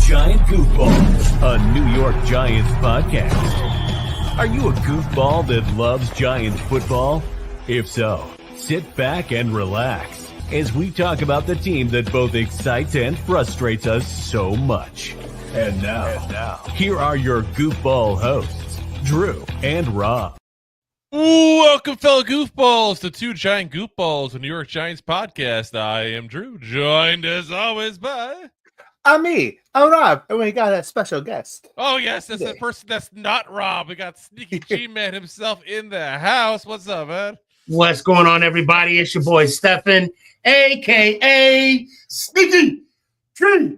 Giant Goofballs, a New York Giants podcast. Are you a goofball that loves Giants football? If so, sit back and relax as we talk about the team that both excites and frustrates us so much. And now, here are your goofball hosts, Drew and Rob. Welcome, fellow goofballs, to Two Giant Goofballs, a New York Giants podcast. I am Drew, joined as always by... I'm me. I'm Rob. And we got a special guest. Oh, yes, that's the person that's not Rob. We got Sneaky G-Man himself in the house. What's up, man? What's going on, everybody? It's your boy, Stefan, a.k.a. Sneaky G.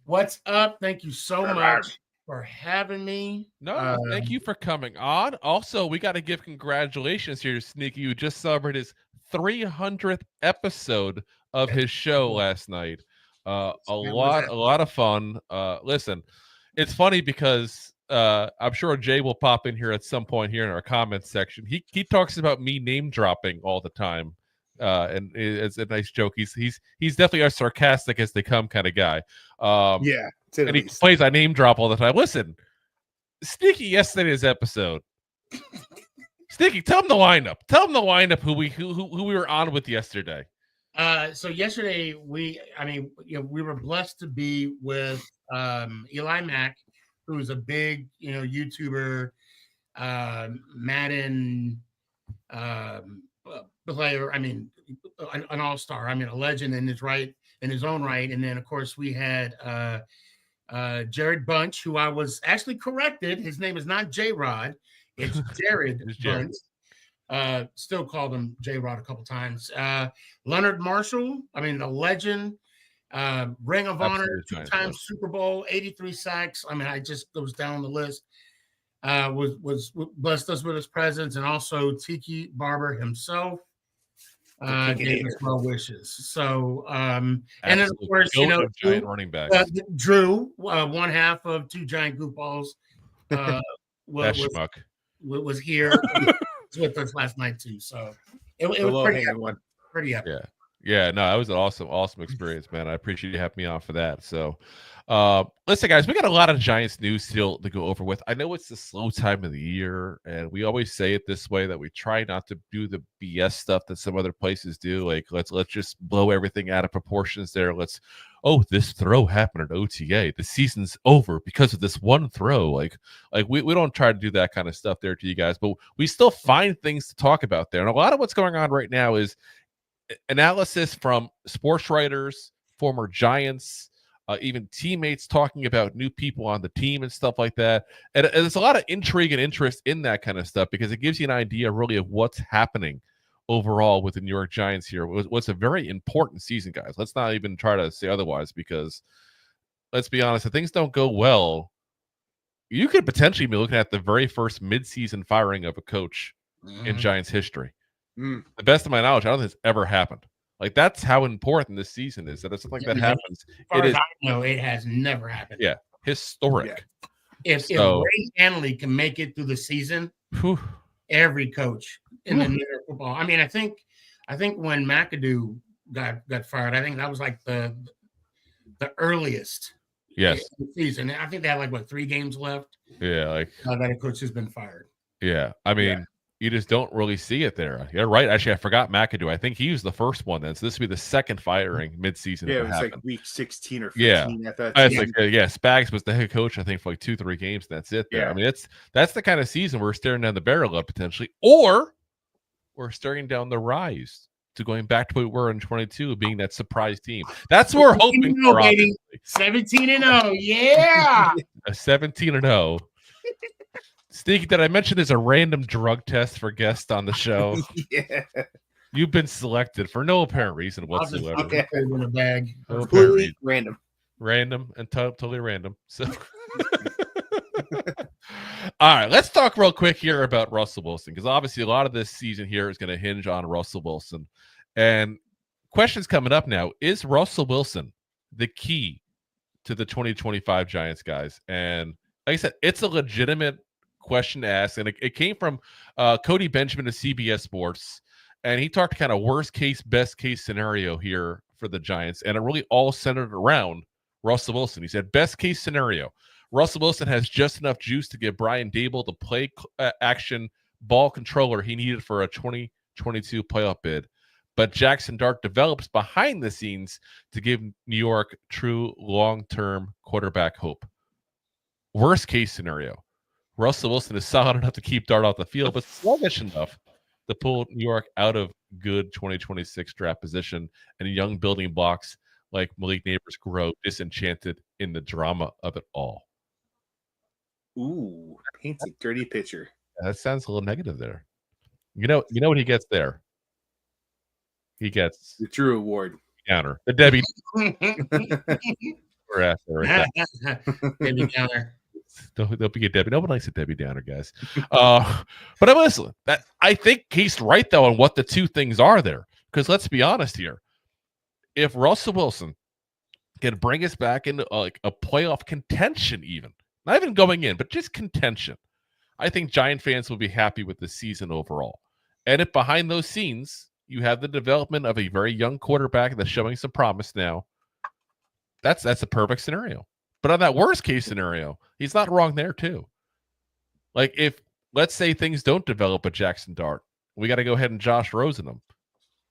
What's up? Thank you so much for having me. No, thank you for coming on. Also, we got to give congratulations here to Sneaky, who just celebrated his 300th episode of his show last night. A lot of fun. Listen, it's funny because I'm sure Jay will pop in here at some point here in our comments section. He talks about me name dropping all the time, and it's a nice joke. He's definitely a sarcastic as they come kind of guy. Yeah, and he plays I name drop all the time. Listen, Sneaky yesterday's episode. Sneaky, tell him the lineup. Tell him the lineup who we were on with yesterday. So yesterday we were blessed to be with Eli Mack, who's a big YouTuber, Madden player. I mean, an all-star. I mean, a legend in his own right. And then of course we had Jared Bunch, who I was actually corrected. His name is not J-Rod, it's Jared Bunch. Still called him J-Rod a couple times. Leonard Marshall, a legend, Ring of Honor, 2-time Super Bowl, 83 sacks. I just goes down the list. Was blessed us with his presence, and also Tiki Barber himself gave us well wishes. So, and then of course, Giant running back Drew, one half of Two Giant Goofballs, was here. With us last night too, so it was pretty epic. Yeah, no, it was an awesome experience, man. I appreciate you having me on for that. So listen, guys, we got a lot of Giants news still to go over with. I know it's the slow time of the year, and we always say it this way, that we try not to do the BS stuff that some other places do. Like let's just blow everything out of proportions there. This throw happened at OTA. The season's over because of this one throw. Like we don't try to do that kind of stuff there to you guys, but we still find things to talk about there. And a lot of what's going on right now is analysis from sports writers, former Giants, even teammates talking about new people on the team and stuff like that. And there's a lot of intrigue and interest in that kind of stuff because it gives you an idea really of what's happening overall with the New York Giants here. What's a very important season, guys. Let's not even try to say otherwise, because let's be honest, if things don't go well, you could potentially be looking at the very first midseason firing of a coach in Giants history. The best of my knowledge, I don't think it's ever happened. Like, that's how important this season is. That if something like that happens, I know, it has never happened. Yeah, historic. Yeah. If Ray Hanley can make it through the season, every coach in the New York football. I think when McAdoo got fired, I think that was like the earliest season. I think they had 3 games left. Yeah, that a coach has been fired. Yeah, you just don't really see it there. You're right. Actually, I forgot McAdoo. I think he was the first one then. So this would be the second firing midseason. Yeah, it was happened. like week 16 or 15 at that time. Spags was the head coach, I think, for 2-3 games. And that's it there. Yeah. That's the kind of season we're staring down the barrel of potentially. Or we're staring down the rise to going back to what we were in 22, being that surprise team. That's what we're hoping for. 17-0. Yeah. A 17-0. Sneaky, did I mention there's a random drug test for guests on the show? Yeah. You've been selected for no apparent reason whatsoever. Okay, in a bag. No completely random. Random and totally random. So, all right, let's talk real quick here about Russell Wilson, because obviously a lot of this season here is going to hinge on Russell Wilson. And questions coming up now: is Russell Wilson the key to the 2025 Giants, guys? And like I said, it's a legitimate question to ask, and it came from Cody Benjamin of CBS Sports, and he talked kind of worst case, best case scenario here for the Giants, and it really all centered around Russell Wilson. He said, best case scenario, Russell Wilson has just enough juice to give Brian Daboll the play action ball controller he needed for a 2022 playoff bid. But Jaxson Dart develops behind the scenes to give New York true long-term quarterback hope. Worst case scenario, Russell Wilson is solid enough to keep Dart off the field, but sluggish enough to pull New York out of good 2026 draft position and young building blocks like Malik Neighbors grow disenchanted in the drama of it all. Ooh, paints a dirty picture. That sounds a little negative there. You know what he gets there? He gets The Drew Award. Downer. The Debbie. Debbie Downer. Don't be a Debbie. No one likes a Debbie Downer, guys. But listen, I think he's right though on what the two things are there. Because let's be honest here, if Russell Wilson can bring us back into like a playoff contention, even not even going in, but just contention, I think Giant fans will be happy with the season overall. And if behind those scenes you have the development of a very young quarterback that's showing some promise now, that's a perfect scenario. But on that worst case scenario, he's not wrong there too. Like if, let's say things don't develop at Jaxson Dart, we got to go ahead and Josh Rosen him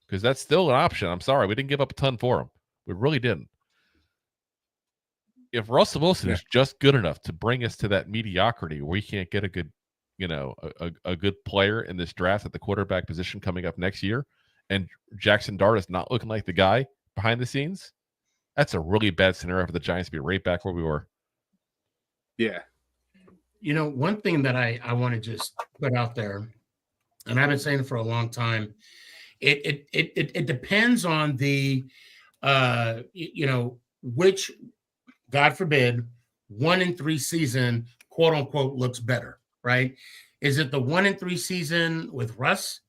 because that's still an option. I'm sorry, we didn't give up a ton for him. We really didn't. If Russell Wilson is just good enough to bring us to that mediocrity where we can't get a good, a good player in this draft at the quarterback position coming up next year, and Jaxson Dart is not looking like the guy behind the scenes, that's a really bad scenario for the Giants to be right back where we were. Yeah. One thing that I want to just put out there, and I've been saying it for a long time, it depends on the, which, God forbid, 1-3 season, quote unquote, looks better, right? Is it the 1-3 season with Russ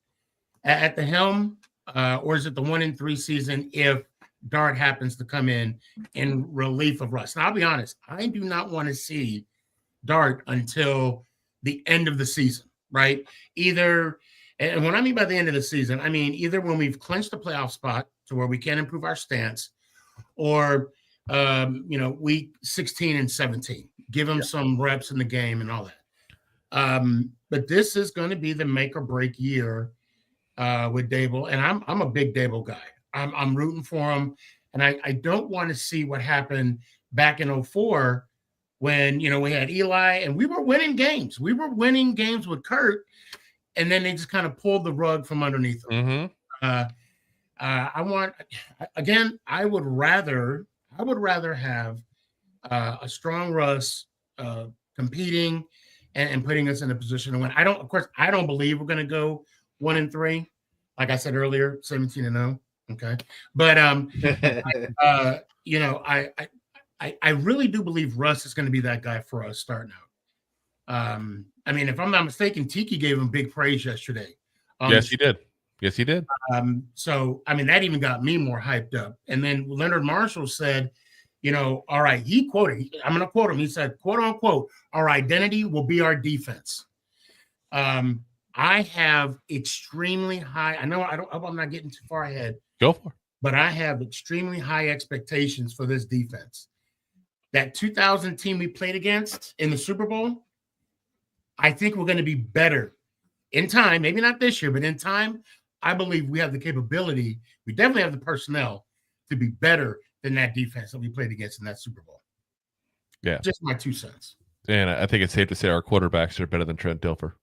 at the helm, or is it the 1-3 season if Dart happens to come in relief of Russ? Now, I'll be honest, I do not want to see Dart until the end of the season, right? Either, and what I mean by the end of the season, I mean either when we've clinched the playoff spot to where we can improve our stance, or week 16 and 17, give him some reps in the game and all that. But this is going to be the make or break year with Daboll, and I'm a big Daboll guy. I'm rooting for him, and I don't want to see what happened back in 2004 when we had Eli and we were winning games. We were winning games with Kurt, and then they just kind of pulled the rug from underneath them. Mm-hmm. I would rather have a strong Russ competing and putting us in a position to win. I don't believe we're going to go 1-3. Like I said earlier, 17-0. Okay. But, I really do believe Russ is going to be that guy for us starting out. If I'm not mistaken, Tiki gave him big praise yesterday. Yes, he did. That even got me more hyped up. And then Leonard Marshall said, all right, he quoted, I'm going to quote him. He said, quote unquote, our identity will be our defense. I have extremely high, I'm not getting too far ahead. Go for it. But I have extremely high expectations for this defense. That 2000 team we played against in the Super Bowl, I think we're going to be better in time. Maybe not this year, but in time, I believe we have the capability. We definitely have the personnel to be better than that defense that we played against in that Super Bowl. Yeah. Just my 2 cents. And I think it's safe to say our quarterbacks are better than Trent Dilfer.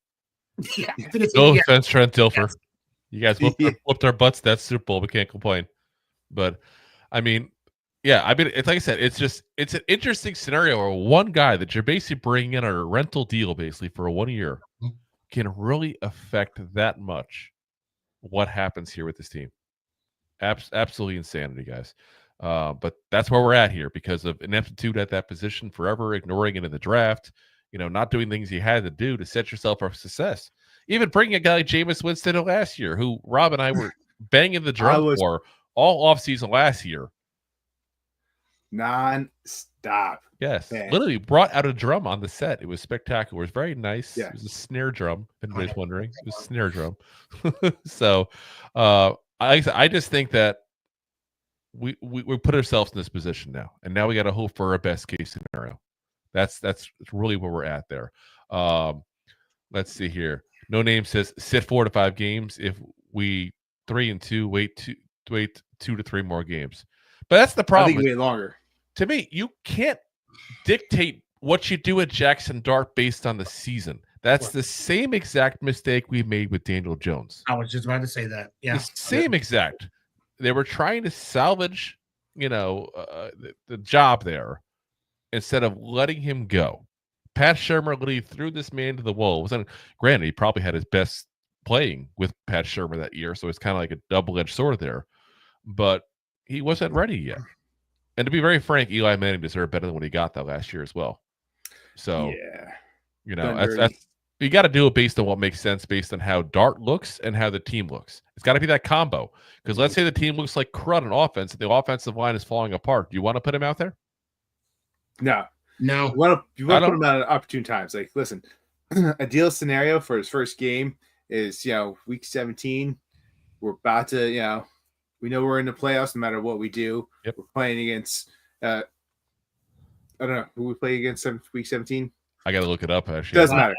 Yeah. No offense, Trent Dilfer. Yes. You guys whooped our butts that Super Bowl. We can't complain. But, it's like I said, it's an interesting scenario where one guy that you're basically bringing in on a rental deal basically for 1 year can really affect that much what happens here with this team. Absolutely insanity, guys. But that's where we're at here because of ineptitude at that position, forever ignoring it in the draft, not doing things you had to do to set yourself up for success. Even bringing a guy like Jameis Winston last year, who Rob and I were banging the drum for all offseason last year. Non-stop. Yes. Man. Literally brought out a drum on the set. It was spectacular. It was very nice. Yeah. It was a snare drum, if anybody's wondering. It was a snare drum. So I just think that we put ourselves in this position now, and now we got to hope for a best case scenario. That's really where we're at there. Let's see here. No Name says sit 4 to 5 games. If we 3-2, wait 2 to 3 more games. But that's the problem. I think wait longer. To me, you can't dictate what you do at Jaxson Dart based on the season. That's the same exact mistake we made with Daniel Jones. I was just about to say that. Yeah, the same exact. They were trying to salvage, the job there instead of letting him go. Pat Shurmur literally threw this man to the wolves. And granted, he probably had his best playing with Pat Shurmur that year, so it's kind of like a double-edged sword there. But he wasn't ready yet. And to be very frank, Eli Manning deserved better than what he got that last year as well. So, that's you got to do it based on what makes sense, based on how Dart looks and how the team looks. It's got to be that combo. Because let's say the team looks like crud on offense, and the offensive line is falling apart. Do you want to put him out there? No. No. You want to put him out at opportune times. Like, listen, a deal scenario for his first game is, week 17. We're about to, we know we're in the playoffs no matter what we do. Yep. We're playing against, I don't know, who we play against week 17? I got to look it up, actually. Doesn't matter.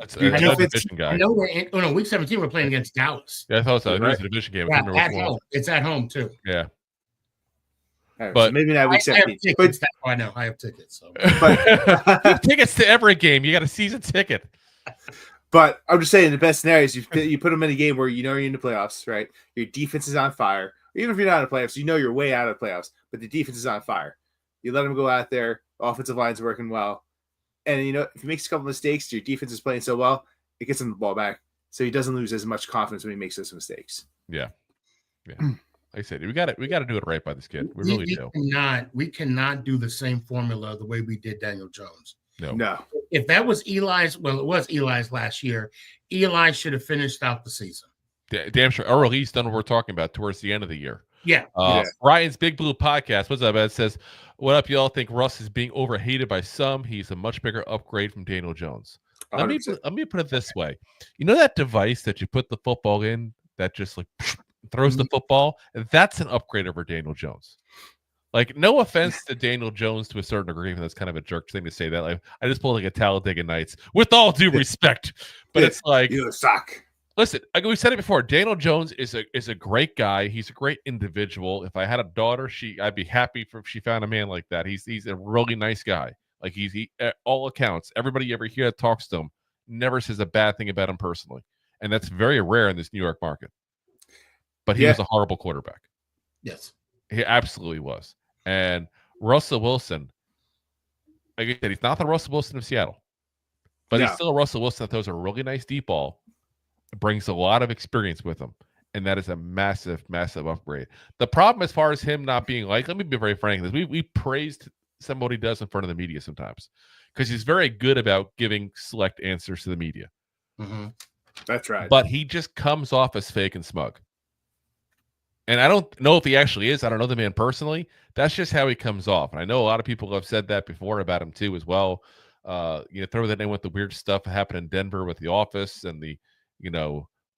That's a division guy. I know week 17 we're playing against Dallas. Yeah, I thought so. Right. It was a division game. Yeah, at home. It's at home, too. Yeah. Right, but so maybe not week 17. I have tickets. I know. I have tickets. So. But tickets to every game. You got a season ticket. But I'm just saying, the best scenario is you put them in a game where you're in the playoffs, right? Your defense is on fire. Even if you're not in the playoffs, you're way out of the playoffs, but the defense is on fire. You let them go out there. Offensive line's working well. And, if he makes a couple mistakes, your defense is playing so well, it gets him the ball back. So he doesn't lose as much confidence when he makes those mistakes. Yeah. Like I said, we got to do it right by this kid. We really do. We cannot do the same formula the way we did Daniel Jones. No. If that was Eli's, well, it was Eli's last year, Eli should have finished out the season. Damn sure. Or at least done what we're talking about towards the end of the year. Yeah. Ryan's Big Blue Podcast. What's up, Ed? Says, what up, y'all? Think Russ is being overhated by some. He's a much bigger upgrade from Daniel Jones. Let me put it this way. You know that device that you put the football in that just like throws the football? That's an upgrade over Daniel Jones. Like, no offense to Daniel Jones to a certain degree, and that's kind of a jerk thing to say that. Like, I just pulled like a Talladega Nights, with all due respect. But it's like, you suck. Listen, we said it before. Daniel Jones is a great guy. He's a great individual. If I had a daughter, I'd be happy if she found a man like that. He's a really nice guy. Like he all accounts, everybody you ever hear that talks to him never says a bad thing about him personally, and that's very rare in this New York market. But he was a horrible quarterback. Yes, he absolutely was. And Russell Wilson, like I said, he's not the Russell Wilson of Seattle, but he's still a Russell Wilson that throws a really nice deep ball. Brings a lot of experience with him, and that is a massive, massive upgrade. The problem as far as him not being like, let me be very frank, is we praised somebody does in front of the media sometimes because he's very good about giving select answers to the media. Mm-hmm. That's right. But he just comes off as fake and smug. And I don't know if he actually is. I don't know the man personally. That's just how he comes off. And I know a lot of people have said that before about him too as well. Throw that in with the weird stuff that happened in Denver with The Office and the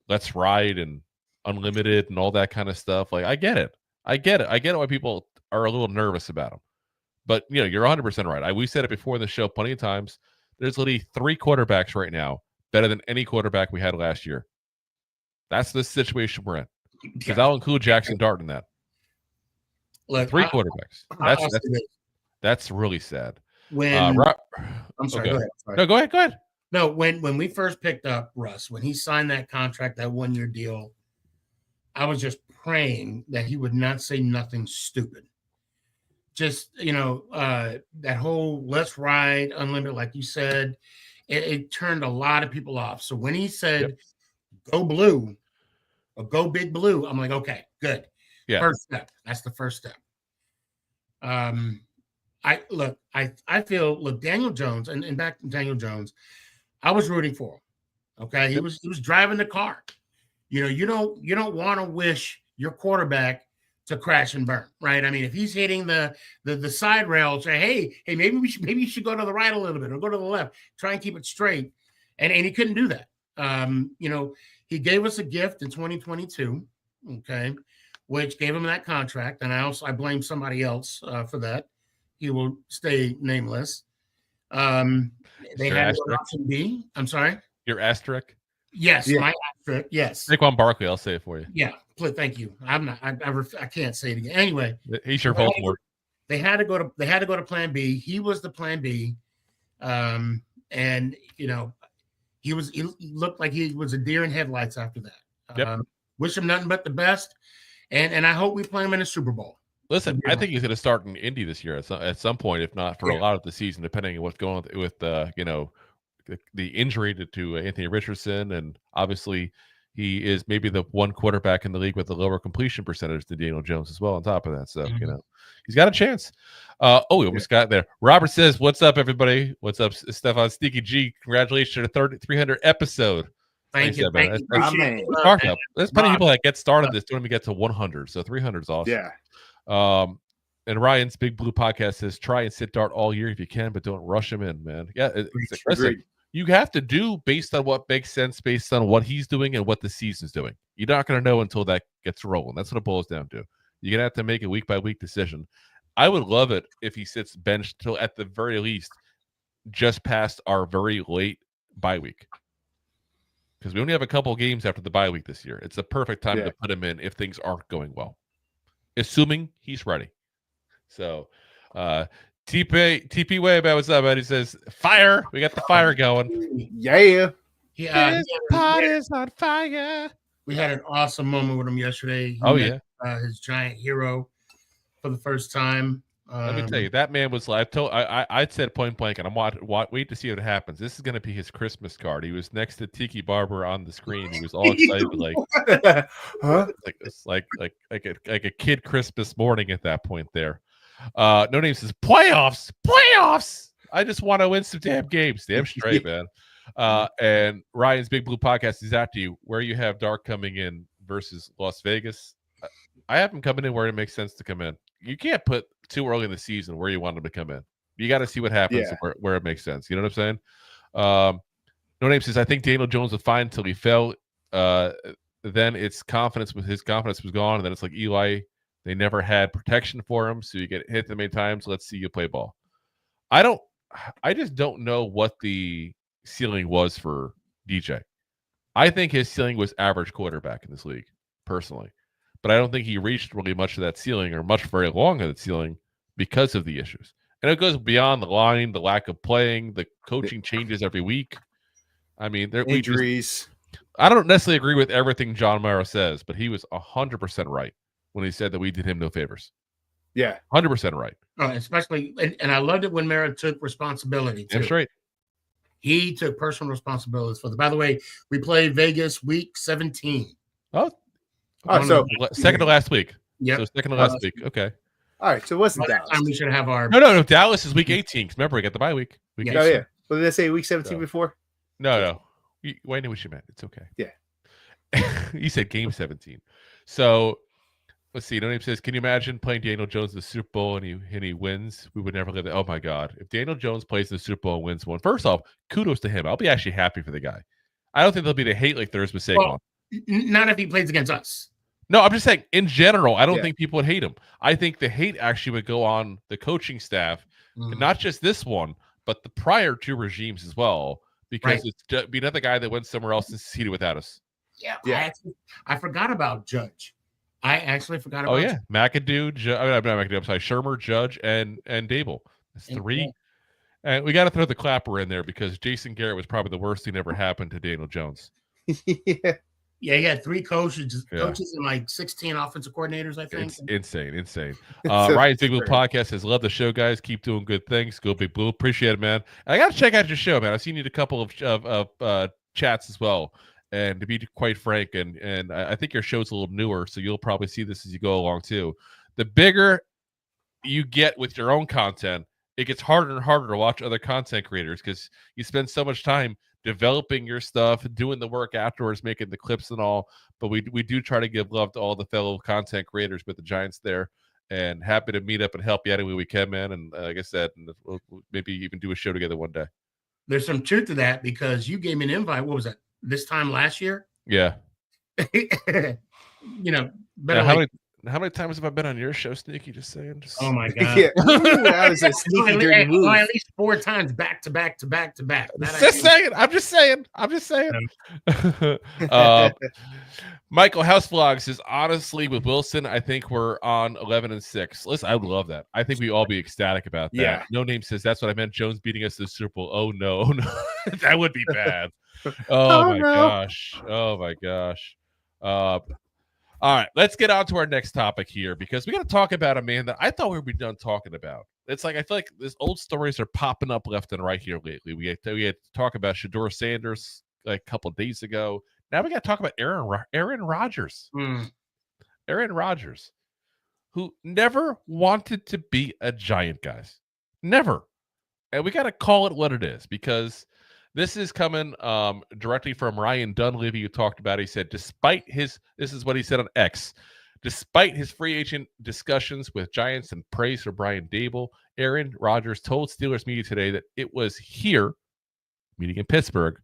Let's Ride and Unlimited and all that kind of stuff. Like, I get it. I get why people are a little nervous about him. But, you're 100% right. We said it before in the show plenty of times. There's literally 3 quarterbacks right now better than any quarterback we had last year. That's the situation we're in. Because I'll include Jaxson Dart in that. Look, 3 quarterbacks. That's really sad. I'm sorry. Okay. Go ahead. Sorry. No, go ahead. No, when we first picked up Russ, when he signed that contract, that 1-year deal, I was just praying that he would not say nothing stupid. Just, that whole Let's Ride Unlimited, like you said, it turned a lot of people off. So when he said, go blue or go big blue, I'm like, okay, good. Yeah. First step. That's the first step. I feel Daniel Jones and back to Daniel Jones, I was rooting for him. Okay. He was driving the car. You don't want to wish your quarterback to crash and burn, right? I mean, if he's hitting the side rail, say, hey, maybe you should go to the right a little bit or go to the left, try and keep it straight. And he couldn't do that. He gave us a gift in 2022. Okay. which gave him that contract. And I blame somebody else for that. He will stay nameless. They had an option B. I'm sorry. Your asterisk. Yes, my asterisk. Yes. Saquon Barkley. I'll say it for you. Yeah. Thank you. I'm not. I can't say it again. Anyway, he's your Baltimore. They had to go to Plan B. He was the Plan B, and he looked like he was a deer in headlights after that. Yep. Wish him nothing but the best, and I hope we play him in a Super Bowl. Listen, I think he's going to start in Indy this year at some point, if not for a lot of the season, depending on what's going on with the injury to Anthony Richardson, and obviously he is maybe the one quarterback in the league with a lower completion percentage than Daniel Jones as well. On top of that, so he's got a chance. We almost got there. Robert says, "What's up, everybody? What's up, Stefan Sneaky G? Congratulations to the 300 episode." Thank you. There's plenty of people that get started this don't even get to 100, so 300 is awesome. Yeah. And Ryan's Big Blue Podcast says, try and sit Dart all year if you can, but don't rush him in, man. Yeah, listen, you have to do based on what makes sense, based on what he's doing and what the season's doing. You're not going to know until that gets rolling. That's what it boils down to. You're going to have to make a week-by-week decision. I would love it if he sits benched till at the very least just past our very late bye week. Because we only have a couple games after the bye week this year. It's a perfect time to put him in if things aren't going well, assuming he's ready. So, TP Way about what's up, man? He says, "Fire! We got the fire going." Yeah. This pot is on fire. We had an awesome moment with him yesterday. He met, his giant hero for the first time. Let me tell you, that man was like, I said point blank, and I'm wait to see what happens. This is going to be his Christmas card. He was next to Tiki Barber on the screen. He was all excited, like a kid Christmas morning at that point there. No Name says, playoffs. I just want to win some damn games. Damn straight, man. And Ryan's Big Blue Podcast is after you, where you have Dart coming in versus Las Vegas. I have him coming in where it makes sense to come in. You can't put too early in the season where you want him to come in. You got to see what happens where it makes sense. You know what I'm saying? No Name says, I think Daniel Jones was fine until he fell. Then his confidence was gone. And then it's like Eli, they never had protection for him. So you get hit that many times. Let's see you play ball. I just don't know what the ceiling was for DJ. I think his ceiling was average quarterback in this league, personally. But I don't think he reached really much of that ceiling or much very long of that ceiling because of the issues. And it goes beyond the line, the lack of playing, the coaching changes every week. I mean, injuries. I don't necessarily agree with everything John Mara says, but he was 100% right when he said that we did him no favors. Yeah. 100% right. Especially, and I loved it when Mara took responsibility, too. That's right. He took personal responsibilities for by the way, we played Vegas week 17. So second to last week. Yeah. So second to last week. Okay. All right. So it wasn't Dallas. Time we should have our. No. Dallas is week 18. Remember, we got the bye week. Yeah. What did they say? Week 17 before? No. Why did we should It's okay. Yeah. You said game 17. So let's see. No Name says, can you imagine playing Daniel Jones in the Super Bowl and he wins? We would never live that. Oh my God. If Daniel Jones plays in the Super Bowl and wins one, first off, kudos to him. I'll be actually happy for the guy. I don't think there'll be the hate like there is with Saquon. Well, not if he plays against us. No, I'm just saying in general, I don't think people would hate him. I think the hate actually would go on the coaching staff, and not just this one, but the prior two regimes as well, because it's be another guy that went somewhere else and succeeded without us. Yeah. I forgot about Judge. I actually forgot about McAdoo, not McAdoo, I'm sorry, Shermer, Judge, and Daboll. That's three. And we got to throw the clapper in there because Jason Garrett was probably the worst thing that ever happened to Daniel Jones. Yeah, he had 3 coaches and like 16 offensive coordinators, I think. It's insane. Ryan's Big Blue Podcast says, love the show, guys. Keep doing good things. Go Big Blue. Appreciate it, man. And I got to check out your show, man. I've seen you in a couple of chats as well. And to be quite frank, and I think your show's a little newer, so you'll probably see this as you go along too. The bigger you get with your own content, it gets harder and harder to watch other content creators because you spend so much time developing your stuff, doing the work afterwards, making the clips and all. But we do try to give love to all the fellow content creators with the Giants there, and happy to meet up and help you any way we can, man. And like I said, we'll maybe even do a show together one day. There's some truth to that because you gave me an invite. What was that? This time last year? Yeah. Better How many times have I been on your show, Sneaky? Just saying. Oh my God. Yeah. Ooh, that was a sneaky dirty move. At least 4 times back to back to back to back. I'm just saying. Michael House Vlogs is honestly with Wilson. I think we're on 11-6. Listen, I would love that. I think we all be ecstatic about that. Yeah. No Name says that's what I meant. Jones beating us to the Super Bowl. Oh no, that would be bad. Oh my gosh. All right, let's get on to our next topic here because we got to talk about a man that I thought we would be done talking about. It's like I feel like these old stories are popping up left and right here lately. We had to talk about Shedeur Sanders like a couple of days ago. Now we got to talk about Aaron Rodgers. Aaron Rodgers, who never wanted to be a Giant, guys. Never. And we got to call it what it is because this is coming directly from Ryan Dunleavy, who talked about it. He said, this is what he said on X, despite his free agent discussions with Giants and praise for Brian Daboll, Aaron Rodgers told Steelers media today that it was here, meeting in Pittsburgh,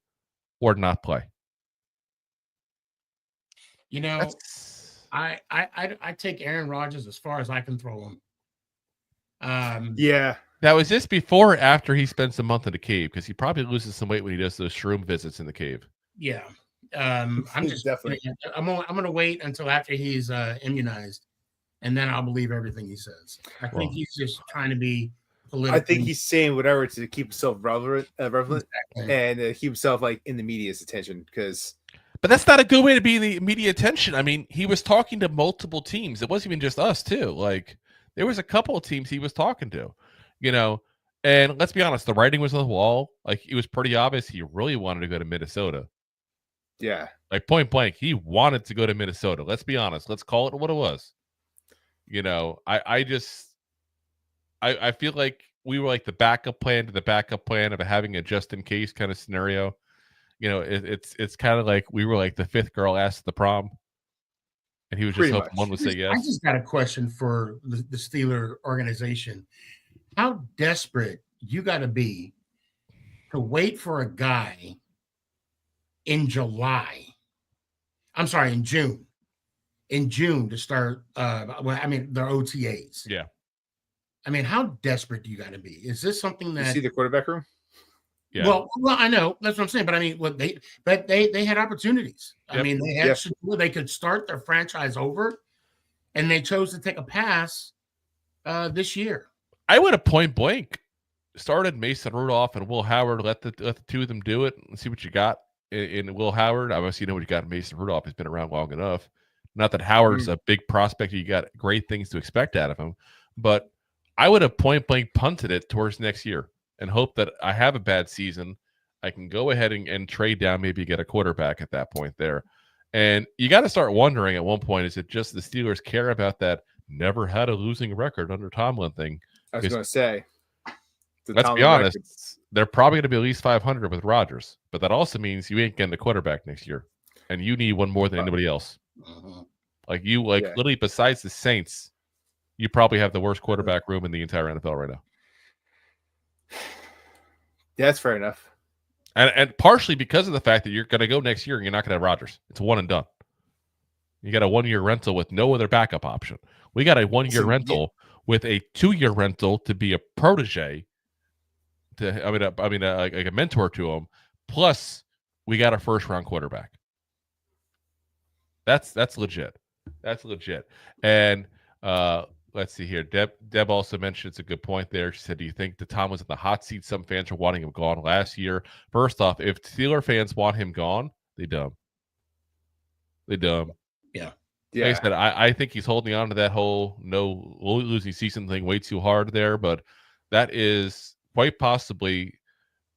or not play. You know, I take Aaron Rodgers as far as I can throw him. Yeah. Now, is this before or after he spends a month in the cave? Because he probably loses some weight when he does those shroom visits in the cave. Yeah. I'm just definitely. I'm going to wait until after he's immunized, and then I'll believe everything he says. I think he's just trying to be political. I think he's saying whatever to keep himself relevant Exactly. and keep himself like in the media's attention because. But that's not a good way to be in the media attention. I mean, he was talking to multiple teams. It wasn't even just us, too. Like, there was a couple of teams he was talking to, you know. And let's be honest, the writing was on the wall. Like, it was pretty obvious he really wanted to go to Minnesota. Yeah. Like, point blank, he wanted to go to Minnesota. Let's be honest. Let's call it what it was. You know, I feel like we were like the backup plan to the backup plan of having a just-in-case kind of scenario. You know, it's kind of like we were like the fifth girl asked at the prom, and he was just hoping one would say yes. I just got a question for the Steeler organization. How desperate you got to be to wait for a guy in June to start, their OTAs. Yeah. I mean, how desperate do you got to be? Is this something that you see the quarterback room? Yeah. Well, I know that's what I'm saying, but I mean, they had opportunities. Yep. I mean, they could start their franchise over, and they chose to take a pass this year. I would have point blank started Mason Rudolph and Will Howard. Let the two of them do it and see what you got in Will Howard. Obviously, you know what you got in Mason Rudolph. He's been around long enough. Not that Howard's a big prospect. You got great things to expect out of him, but I would have point blank punted it towards next year and hope that I have a bad season. I can go ahead and trade down, maybe get a quarterback at that point there. And you got to start wondering at one point, is it just the Steelers care about that never had a losing record under Tomlin thing? I was going to say. Let's be honest. They're probably going to be at least 500 with Rodgers, but that also means you ain't getting a quarterback next year. And you need one more than anybody else. Literally besides the Saints, you probably have the worst quarterback room in the entire NFL right now. Yeah, that's fair enough. And partially because of the fact that you're going to go next year and you're not going to have Rodgers. It's one and done. You got a 1-year rental with no other backup option. We got a 1-year rental with a 2-year rental to be a protege, like a mentor to him. Plus, we got a first-round quarterback. That's legit. That's legit. And let's see here. Deb also mentioned it's a good point there. She said, do you think that Tom was in the hot seat? Some fans are wanting him gone last year. First off, if Steeler fans want him gone, they dumb. Yeah. Like I said, I think he's holding on to that whole no losing season thing way too hard there, but that is quite possibly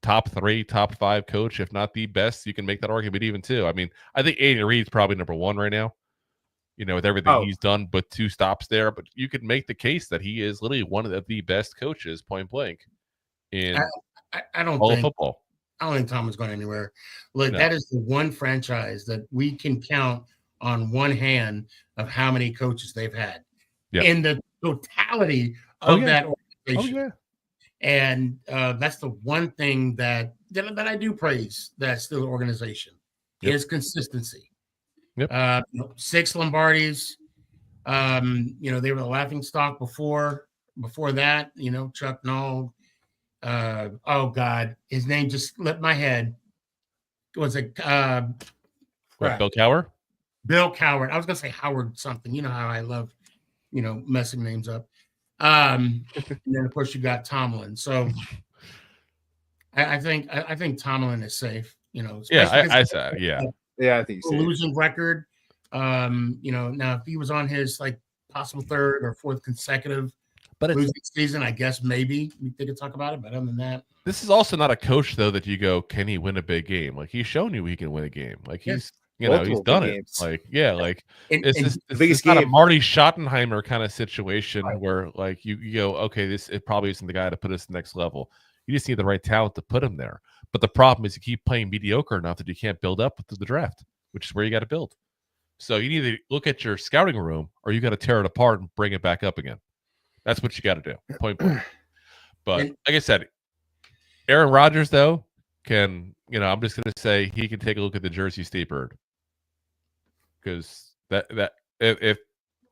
top 3, top 5 coach, if not the best. You can make that argument even too. I mean, I think Andy Reid's probably number 1 right now, you know, with everything he's done, but 2 stops there. But you could make the case that he is literally one of the best coaches, point blank, in I don't all think of football. I don't think Tom is going anywhere. Look, that is the one franchise that we can count on one hand of how many coaches they've had in the totality of that organization. And that's the one thing that I do praise that Steelers organization is consistency. 6 Lombardis, They were the laughing stock before that. Chuck Noll. Oh God, his name just slipped my head. Was it Bill Cowher? Bill Cowher. I was gonna say Howard something. You know how I love, messing names up. And then of course you got Tomlin. So I think Tomlin is safe. I said, yeah. Yeah, I think he's safe. Losing record. Now if he was on his like possible third or fourth consecutive losing season, I guess maybe they could talk about it. But other than that, this is also not a coach though that you go, can he win a big game? Like he's shown you he can win a game. Like he's he's done it. Games. Like it's game. not a Marty Schottenheimer kind of situation where like you go, okay, it probably isn't the guy to put us the next level. You just need the right talent to put him there. But the problem is you keep playing mediocre enough that you can't build up to the draft, which is where you got to build. So you need to look at your scouting room or you got to tear it apart and bring it back up again. That's what you got to do. Point blank. But like I said, Aaron Rodgers, though, I'm just going to say he can take a look at the Jersey State bird. Because if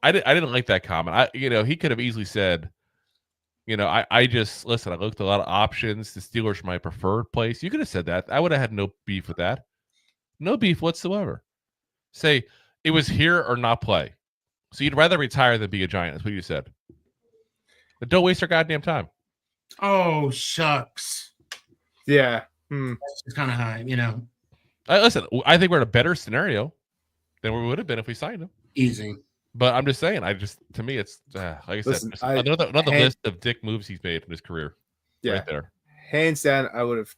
I didn't like that comment. He could have easily said, I just listen. I looked at a lot of options. The Steelers are my preferred place. You could have said that. I would have had no beef with that. No beef whatsoever. Say it was here or not play. So you'd rather retire than be a Giant. That's what you said. But don't waste our goddamn time. Oh shucks. Yeah. It's kind of high, Listen, I think we're in a better scenario than we would have been if we signed him. Easy. But I'm just saying, to me, it's like I said, another list of dick moves he's made in his career. Yeah, right there. Hands down, I would have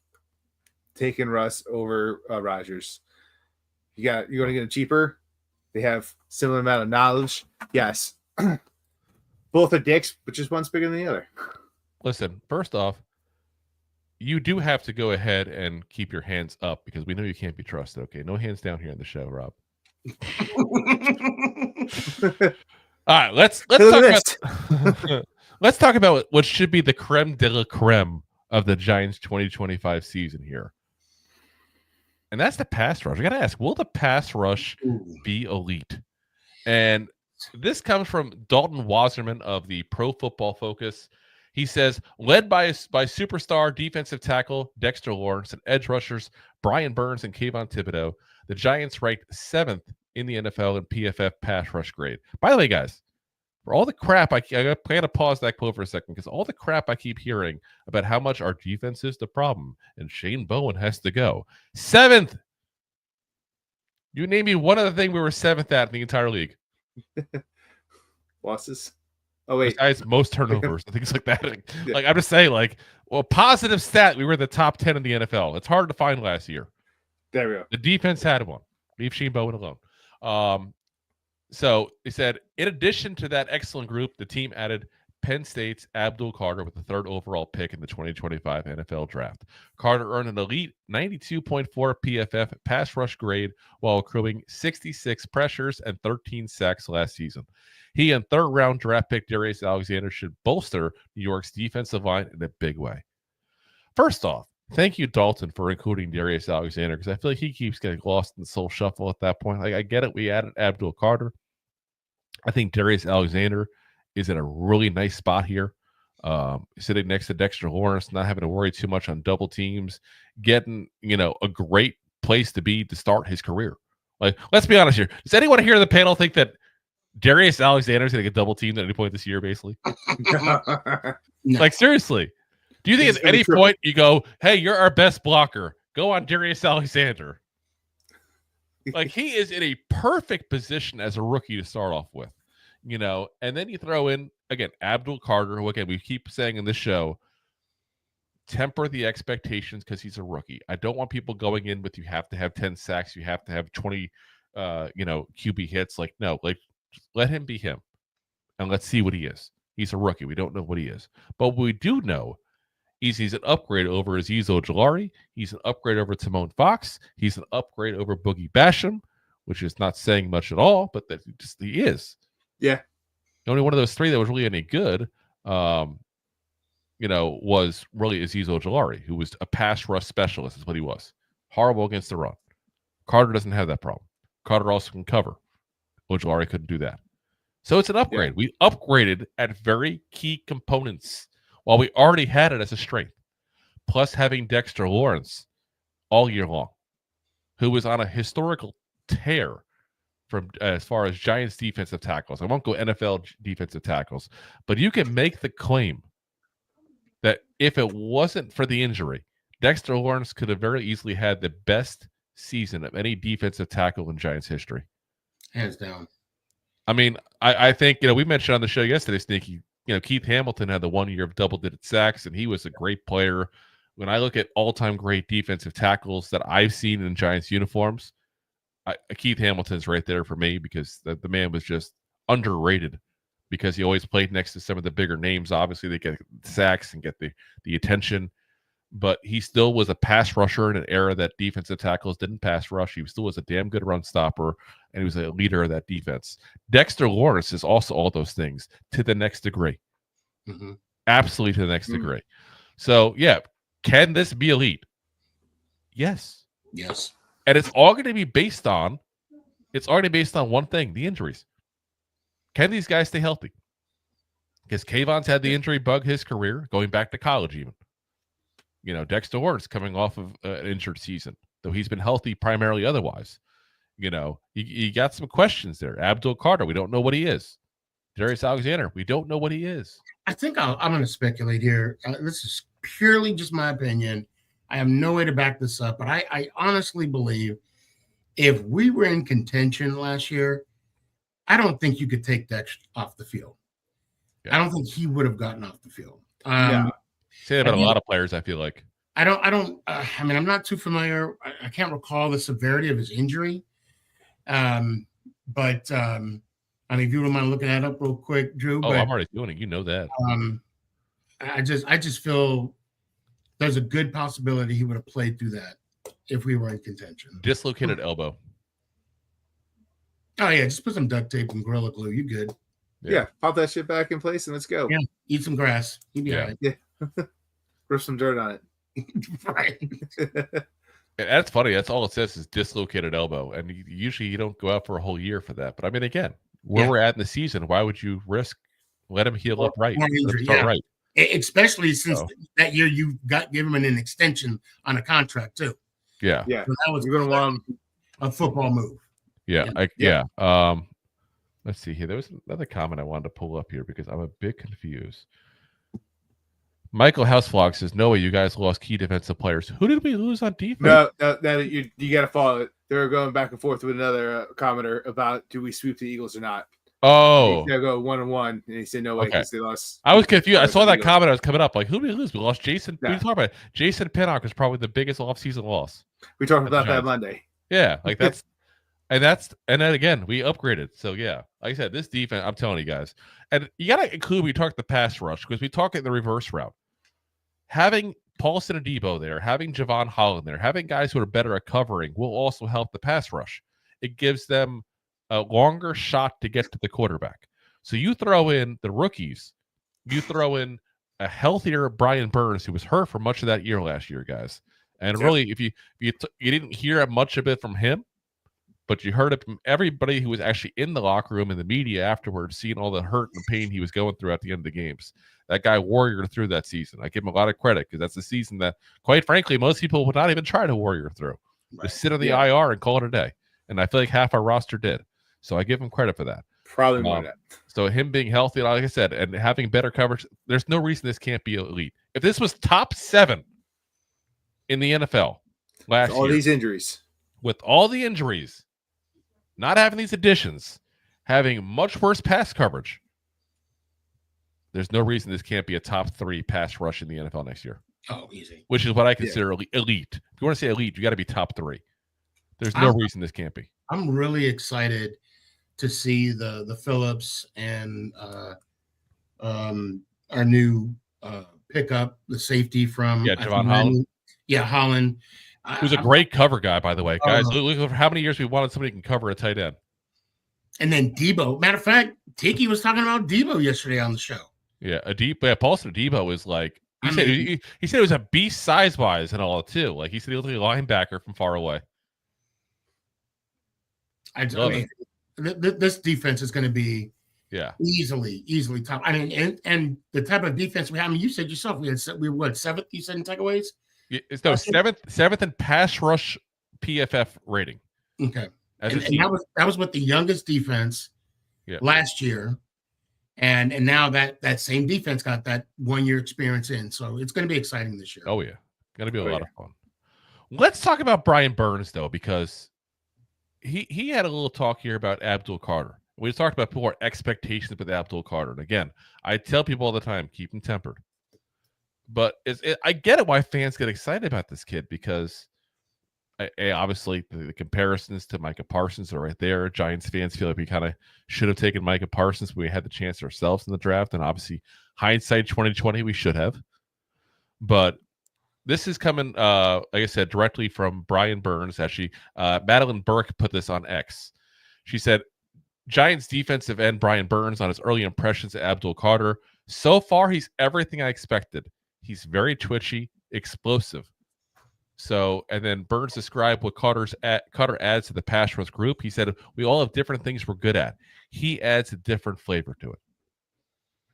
taken Russ over Rodgers. You're going to get him cheaper. They have similar amount of knowledge. Yes, both are dicks, but just one's bigger than the other. Listen, first off, you do have to go ahead and keep your hands up because we know you can't be trusted. Okay, no hands down here in the show, Rob. All right, let's talk about what should be the creme de la creme of the Giants 2025 season here. And that's the pass rush. I got to ask, will the pass rush be elite? And this comes from Dalton Wasserman of the Pro Football Focus. He says, led by superstar defensive tackle Dexter Lawrence and edge rushers Brian Burns and Kayvon Thibodeaux, the Giants ranked 7th in the NFL in PFF pass rush grade. By the way, guys, for all the crap, I got to pause that quote for a second because all the crap I keep hearing about how much our defense is the problem and Shane Bowen has to go. 7th. You name me one other thing we were 7th at in the entire league. Losses. Oh, wait. Besides most turnovers and things like that. Like I'm just saying, positive stat, we were the top 10 in the NFL. It's hard to find last year. There we go. The defense had one. Leave Shane Bowen alone. So he said, in addition to that excellent group, the team added Penn State's Abdul Carter with the 3rd overall pick in the 2025 NFL draft. Carter earned an elite 92.4 PFF pass rush grade while accruing 66 pressures and 13 sacks last season. He and 3rd-round draft pick Darius Alexander should bolster New York's defensive line in a big way. First off, thank you, Dalton, for including Darius Alexander because I feel like he keeps getting lost in the soul shuffle at that point. Like I get it, we added Abdul Carter. I think Darius Alexander is in a really nice spot here, sitting next to Dexter Lawrence, not having to worry too much on double teams, getting a great place to be to start his career. Like, let's be honest here. Does anyone here in the panel think that Darius Alexander is going to get double teamed at any point this year? Basically, No. Like seriously. Do you think at any point you go, hey, you're our best blocker. Go on Darius Alexander. Like he is in a perfect position as a rookie to start off with, and then you throw in, again, Abdul Carter, who, again, we keep saying in this show, temper the expectations because he's a rookie. I don't want people going in with you have to have 10 sacks, you have to have 20, QB hits. Like, no, let him be him and let's see what he is. He's a rookie. We don't know what he is. But what we do know is he's an upgrade over Azeez Ojulari. He's an upgrade over Timon Fox. He's an upgrade over Boogie Basham, which is not saying much at all, but that he is. Yeah. The only one of those three that was really any good, was really Azeez Ojulari, who was a pass rush specialist, is what he was. Horrible against the run. Carter doesn't have that problem. Carter also can cover. Ojulari couldn't do that. So it's an upgrade. We upgraded at very key components while we already had it as a strength. Plus having Dexter Lawrence all year long, who was on a historical tear from as far as Giants defensive tackles. I won't go NFL defensive tackles, but you can make the claim that if it wasn't for the injury, Dexter Lawrence could have very easily had the best season of any defensive tackle in Giants history. Hands down. I mean, I think, we mentioned on the show yesterday, Sneaky, Keith Hamilton had the 1 year of double-digit sacks, and he was a great player. When I look at all-time great defensive tackles that I've seen in Giants uniforms, Keith Hamilton's right there for me because the man was just underrated because he always played next to some of the bigger names. Obviously, they get sacks and get the attention, but he still was a pass rusher in an era that defensive tackles didn't pass rush. He still was a damn good run stopper, and he was a leader of that defense. Dexter Lawrence is also all those things to the next degree. Mm-hmm. Absolutely to the next degree. So, yeah, can this be elite? Yes. Yes. And it's all going to be based on one thing, the injuries. Can these guys stay healthy? Because Kayvon's had the injury bug his career, going back to college even. Dexter Lawrence coming off of an injured season, though he's been healthy primarily otherwise. You got some questions there. Abdul Carter, we don't know what he is. Darius Alexander, we don't know what he is. I think I'm going to speculate here. This is purely just my opinion. I have no way to back this up, but I honestly believe if we were in contention last year, I don't think you could take Dex off the field. Yeah. I don't think he would have gotten off the field. Say that about a lot of players, I feel like. I mean, I'm not too familiar. I can't recall the severity of his injury. But I mean, if you don't mind looking that up real quick, Drew. Oh, I'm already doing it. You know that. I just feel there's a good possibility he would have played through that if we were in contention. Dislocated elbow. Oh, yeah. Just put some duct tape and Gorilla Glue. You good. Yeah. Pop that shit back in place and let's go. Yeah. Eat some grass. You'll be all right. Yeah. Rip some dirt on it. Right. And that's funny. That's all it says is dislocated elbow. And usually you don't go out for a whole year for that. But I mean, again, where we're at in the season, why would you risk let him heal up right? Right. Especially since that year you give him an extension on a contract too. Yeah. Yeah. So that was you're gonna want a football move. Yeah. Let's see here. There was another comment I wanted to pull up here because I'm a bit confused. Michael Houseflog says, "No way, you guys lost key defensive players. Who did we lose on defense?" No, you got to follow it. They were going back and forth with another commenter about do we sweep the Eagles or not. Oh, they go 1-1, and he said no way because they lost. I was confused. I saw that comment. I was coming up like, who did we lose? We lost Jason. Yeah. We talking about Jason Pinnock was probably the biggest offseason loss. We talked about that Monday. Yeah, like that's and then again we upgraded. So yeah, like I said, this defense. I'm telling you guys, and you got to include we talk the pass rush because we talk in the reverse route. Having Paulson and Debo there, having Javon Holland there, having guys who are better at covering will also help the pass rush. It gives them a longer shot to get to the quarterback. So you throw in the rookies, you throw in a healthier Brian Burns, who was hurt for much of that year last year, guys. And really, if you didn't hear much of it from him, but you heard it from everybody who was actually in the locker room and the media afterwards, seeing all the hurt and pain he was going through at the end of the games. That guy warriored through that season. I give him a lot of credit because that's the season that, quite frankly, most people would not even try to warrior through. Right. Just sit on the IR and call it a day. And I feel like half our roster did. So I give him credit for that. Probably more than that. So him being healthy, like I said, and having better coverage, there's no reason this can't be elite. If this was top 7 in the NFL last year, with all the injuries, not having these additions, having much worse pass coverage, there's no reason this can't be a top 3 pass rush in the NFL next year. Oh, easy. Which is what I consider elite. If you want to say elite, you got to be top 3. There's no reason this can't be. I'm really excited to see the Phillips and our new pickup, the safety from Javon Holland. Yeah, Holland. Who's a great cover guy, by the way. Guys, look at how many years we wanted somebody who can cover a tight end. And then Debo. Matter of fact, Tiki was talking about Debo yesterday on the show. Yeah, Paulson Debo is like he said it was a beast size-wise and all too. Like he said he looked like a linebacker from far away. I mean, this defense is going to be Yeah. Easily top. I mean, and the type of defense we have. I mean, you said yourself we were what, seventh? You said in takeaways. It's no seventh in pass rush PFF rating. Okay, and that was with the youngest defense last year, and now that same defense got that 1 year experience in, so it's going to be exciting this year. Oh yeah, going to be a lot of fun. Let's talk about Brian Burns though, because he had a little talk here about Abdul Carter. We talked about before expectations with Abdul Carter, and again, I tell people all the time, keep him tempered. But I get it why fans get excited about this kid, because obviously the comparisons to Micah Parsons are right there. Giants fans feel like we kind of should have taken Micah Parsons when we had the chance ourselves in the draft, and obviously hindsight 2020 we should have. But this is coming, like I said, directly from Brian Burns. Actually, Madeline Burke put this on X. She said, Giants defensive end Brian Burns on his early impressions of Abdul Carter. So far, he's everything I expected. He's very twitchy, explosive. So, and then Burns described what Carter adds to the pass rush group. He said, we all have different things we're good at. He adds a different flavor to it.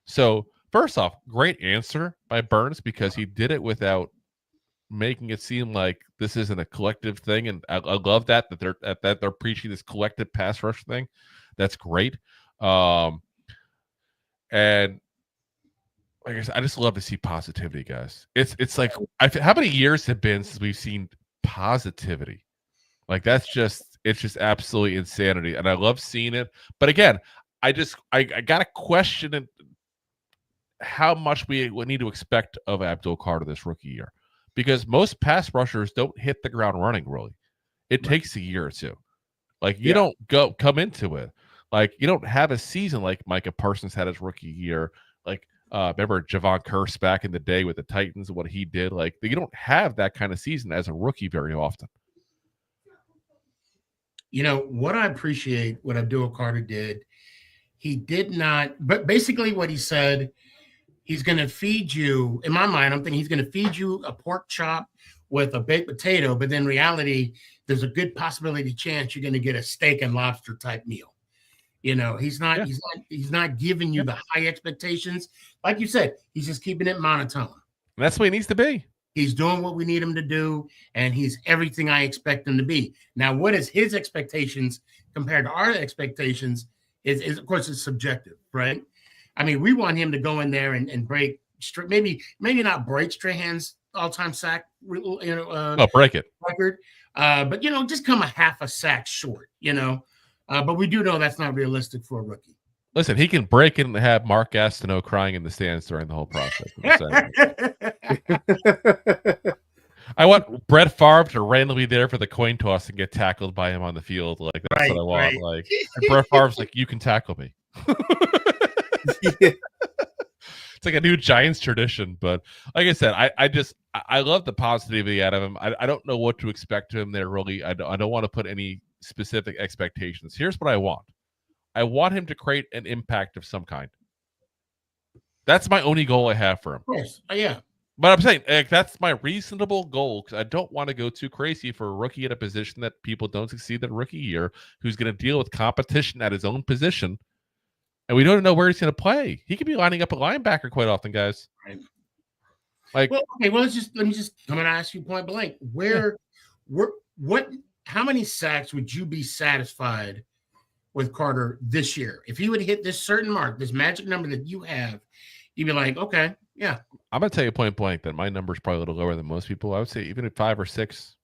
So, first off, great answer by Burns, because he did it without making it seem like this isn't a collective thing. And I love that they're preaching this collective pass rush thing. That's great. And like I said, I just love to see positivity, guys. It's like, how many years have been since we've seen positivity? Like it's just absolutely insanity, and I love seeing it. But again, I gotta question how much we need to expect of Abdul Carter this rookie year, because most pass rushers don't hit the ground running. Really, it takes a year or two. Like you don't come into it. Like you don't have a season like Micah Parsons had his rookie year. Like. Remember Javon Curse back in the day with the Titans, what he did? Like, you don't have that kind of season as a rookie very often. You know, what I appreciate what Abdul Carter did, he did not, but basically what he said, he's going to feed you, in my mind, I'm thinking he's going to feed you a pork chop with a baked potato, but in reality, there's a good possibility chance you're going to get a steak and lobster type meal. You know, he's not giving you the high expectations. Like you said, he's just keeping it monotone. And that's what he needs to be. He's doing what we need him to do, and he's everything I expect him to be. Now, what is his expectations compared to our expectations is of course, it's subjective, right? I mean, we want him to go in there and break, maybe not break Strahan's all-time sack, break it record, but just come a half a sack short, but we do know that's not realistic for a rookie. Listen, he can break it and have Mark Gastineau crying in the stands during the whole process. I want Brett Favre to randomly be there for the coin toss and get tackled by him on the field. Like that's what I want. Right. Like Brett Favre's like, you can tackle me. It's like a new Giants tradition. But like I said, I love the positivity out of him. I don't know what to expect of him there. Really, I don't want to put any specific expectations. Here's what I want. I want him to create an impact of some kind. That's my only goal I have for him. Of course. Yeah. But I'm saying that's my reasonable goal, because I don't want to go too crazy for a rookie at a position that people don't succeed in a rookie year, who's going to deal with competition at his own position. And we don't know where he's going to play. He could be lining up a linebacker quite often, guys. Right. Like, let me just come and ask you point blank. How many sacks would you be satisfied with Carter this year? If he would hit this certain mark, this magic number that you have, you'd be like, okay, yeah. I'm going to tell you point blank that my number is probably a little lower than most people. I would say even at 5 or 6.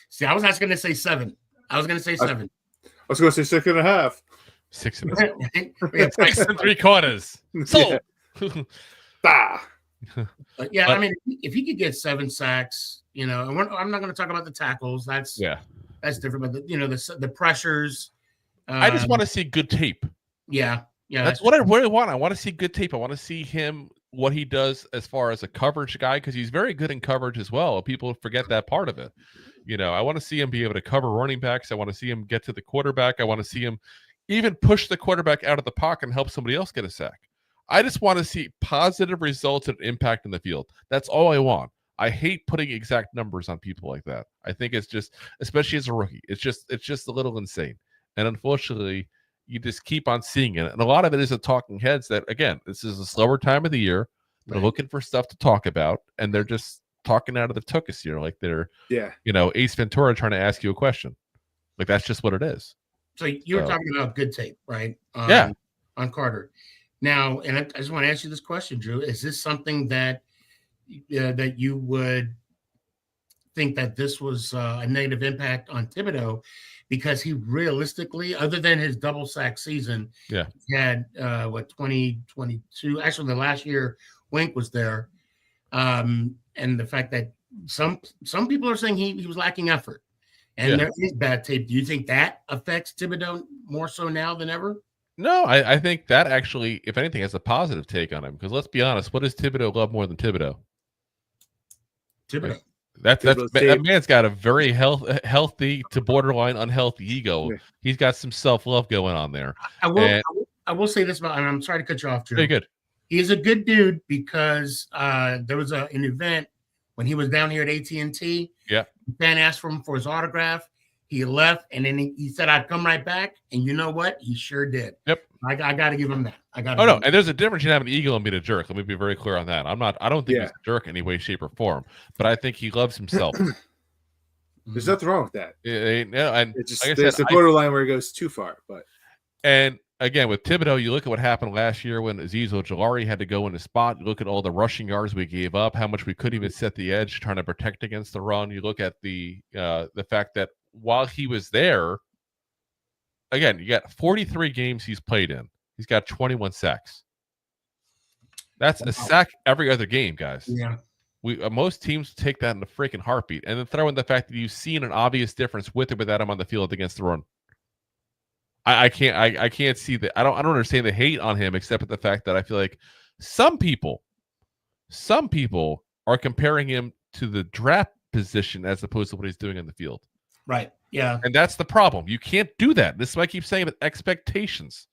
See, I was actually going to say 7. I was going to say 7. I was going to say 6.5. 6.5. 6 3/4. So, but yeah, I mean, if he could get 7 sacks, and I'm not going to talk about the tackles. That's different. But the pressures. I just want to see good tape. Yeah. That's what I really want. I want to see good tape. I want to see him, what he does as far as a coverage guy, because he's very good in coverage as well. People forget that part of it. I want to see him be able to cover running backs. I want to see him get to the quarterback. I want to see him even push the quarterback out of the pocket and help somebody else get a sack. I just want to see positive results and impact in the field. That's all I want. I hate putting exact numbers on people like that. I think it's just, especially as a rookie, it's just a little insane. And unfortunately, you just keep on seeing it. And a lot of it is the talking heads that, again, this is a slower time of the year. They're looking for stuff to talk about, and they're just talking out of the tuchus here. Like they're, Ace Ventura trying to ask you a question. Like that's just what it is. So you were talking about good tape, right? On Carter. Now, and I just want to ask you this question, Drew. Is this something that that you would think that this was a negative impact on Thibodeaux, because he realistically, other than his double sack season, had 2022. Actually, the last year Wink was there, and the fact that some people are saying he was lacking effort, and there is bad tape. Do you think that affects Thibodeaux more so now than ever? No, I think that actually, if anything, has a positive take on him. Because let's be honest, what does Thibodeaux love more than Thibodeaux? Thibodeaux. That man's got a very healthy to borderline unhealthy ego. Yeah. He's got some self-love going on there. I will say this about, and I'm sorry to cut you off, Drew. Very good. He's a good dude because there was an event when he was down here at AT&T. Yeah. The fan asked for him for his autograph. He left, and then he said, I'd come right back. And you know what? He sure did. Yep. I got to give him that. And there's a difference in having an ego and being a jerk. Let me be very clear on that. I don't think he's a jerk in any way, shape, or form, but I think he loves himself. There's nothing wrong with that. There's a borderline where it goes too far. And again, with Thibodeaux, you look at what happened last year when Azeez Ojulari had to go in a spot. You look at all the rushing yards we gave up, how much we couldn't even set the edge trying to protect against the run. You look at the fact that while he was there, again, you got 43 games he's played in. He's got 21 sacks. That's a sack every other game, guys. Yeah. Most teams take that in a freaking heartbeat, and then throw in the fact that you've seen an obvious difference with or without him on the field against the run. I can't see that. I don't understand the hate on him, except for the fact that I feel like some people are comparing him to the draft position as opposed to what he's doing on the field. Right. Yeah. And that's the problem. You can't do that. This is why I keep saying about expectations.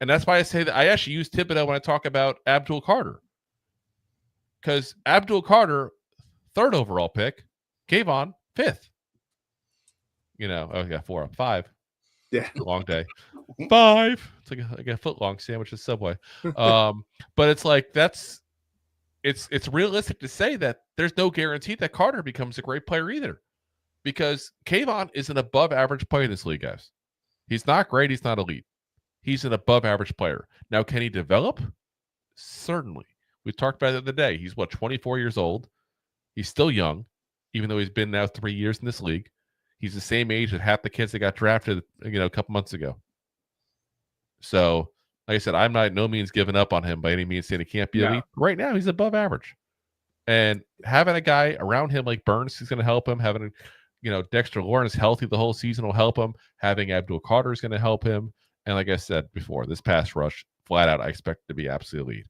And that's why I say that I actually use Thibodeaux when I talk about Abdul Carter. Because Abdul Carter, 3rd overall pick, Kayvon, 5th. Yeah, 4 up 5. Yeah. Long day. 5. It's like a foot long sandwich at Subway. But it's like it's realistic to say that there's no guarantee that Carter becomes a great player either. Because Kayvon is an above average player in this league, guys. He's not great. He's not elite. He's an above average player. Now, can he develop? Certainly. We talked about it the other day. He's 24 years old. He's still young, even though he's been now 3 years in this league. He's the same age as half the kids that got drafted, a couple months ago. So, like I said, I'm not no means giving up on him by any means, saying he can't be elite. Right now, he's above average. And having a guy around him like Burns is going to help him. Having Dexter Lawrence healthy the whole season will help him. Having Abdul Carter is going to help him. And like I said before, this pass rush, flat out, I expect to be absolutely elite.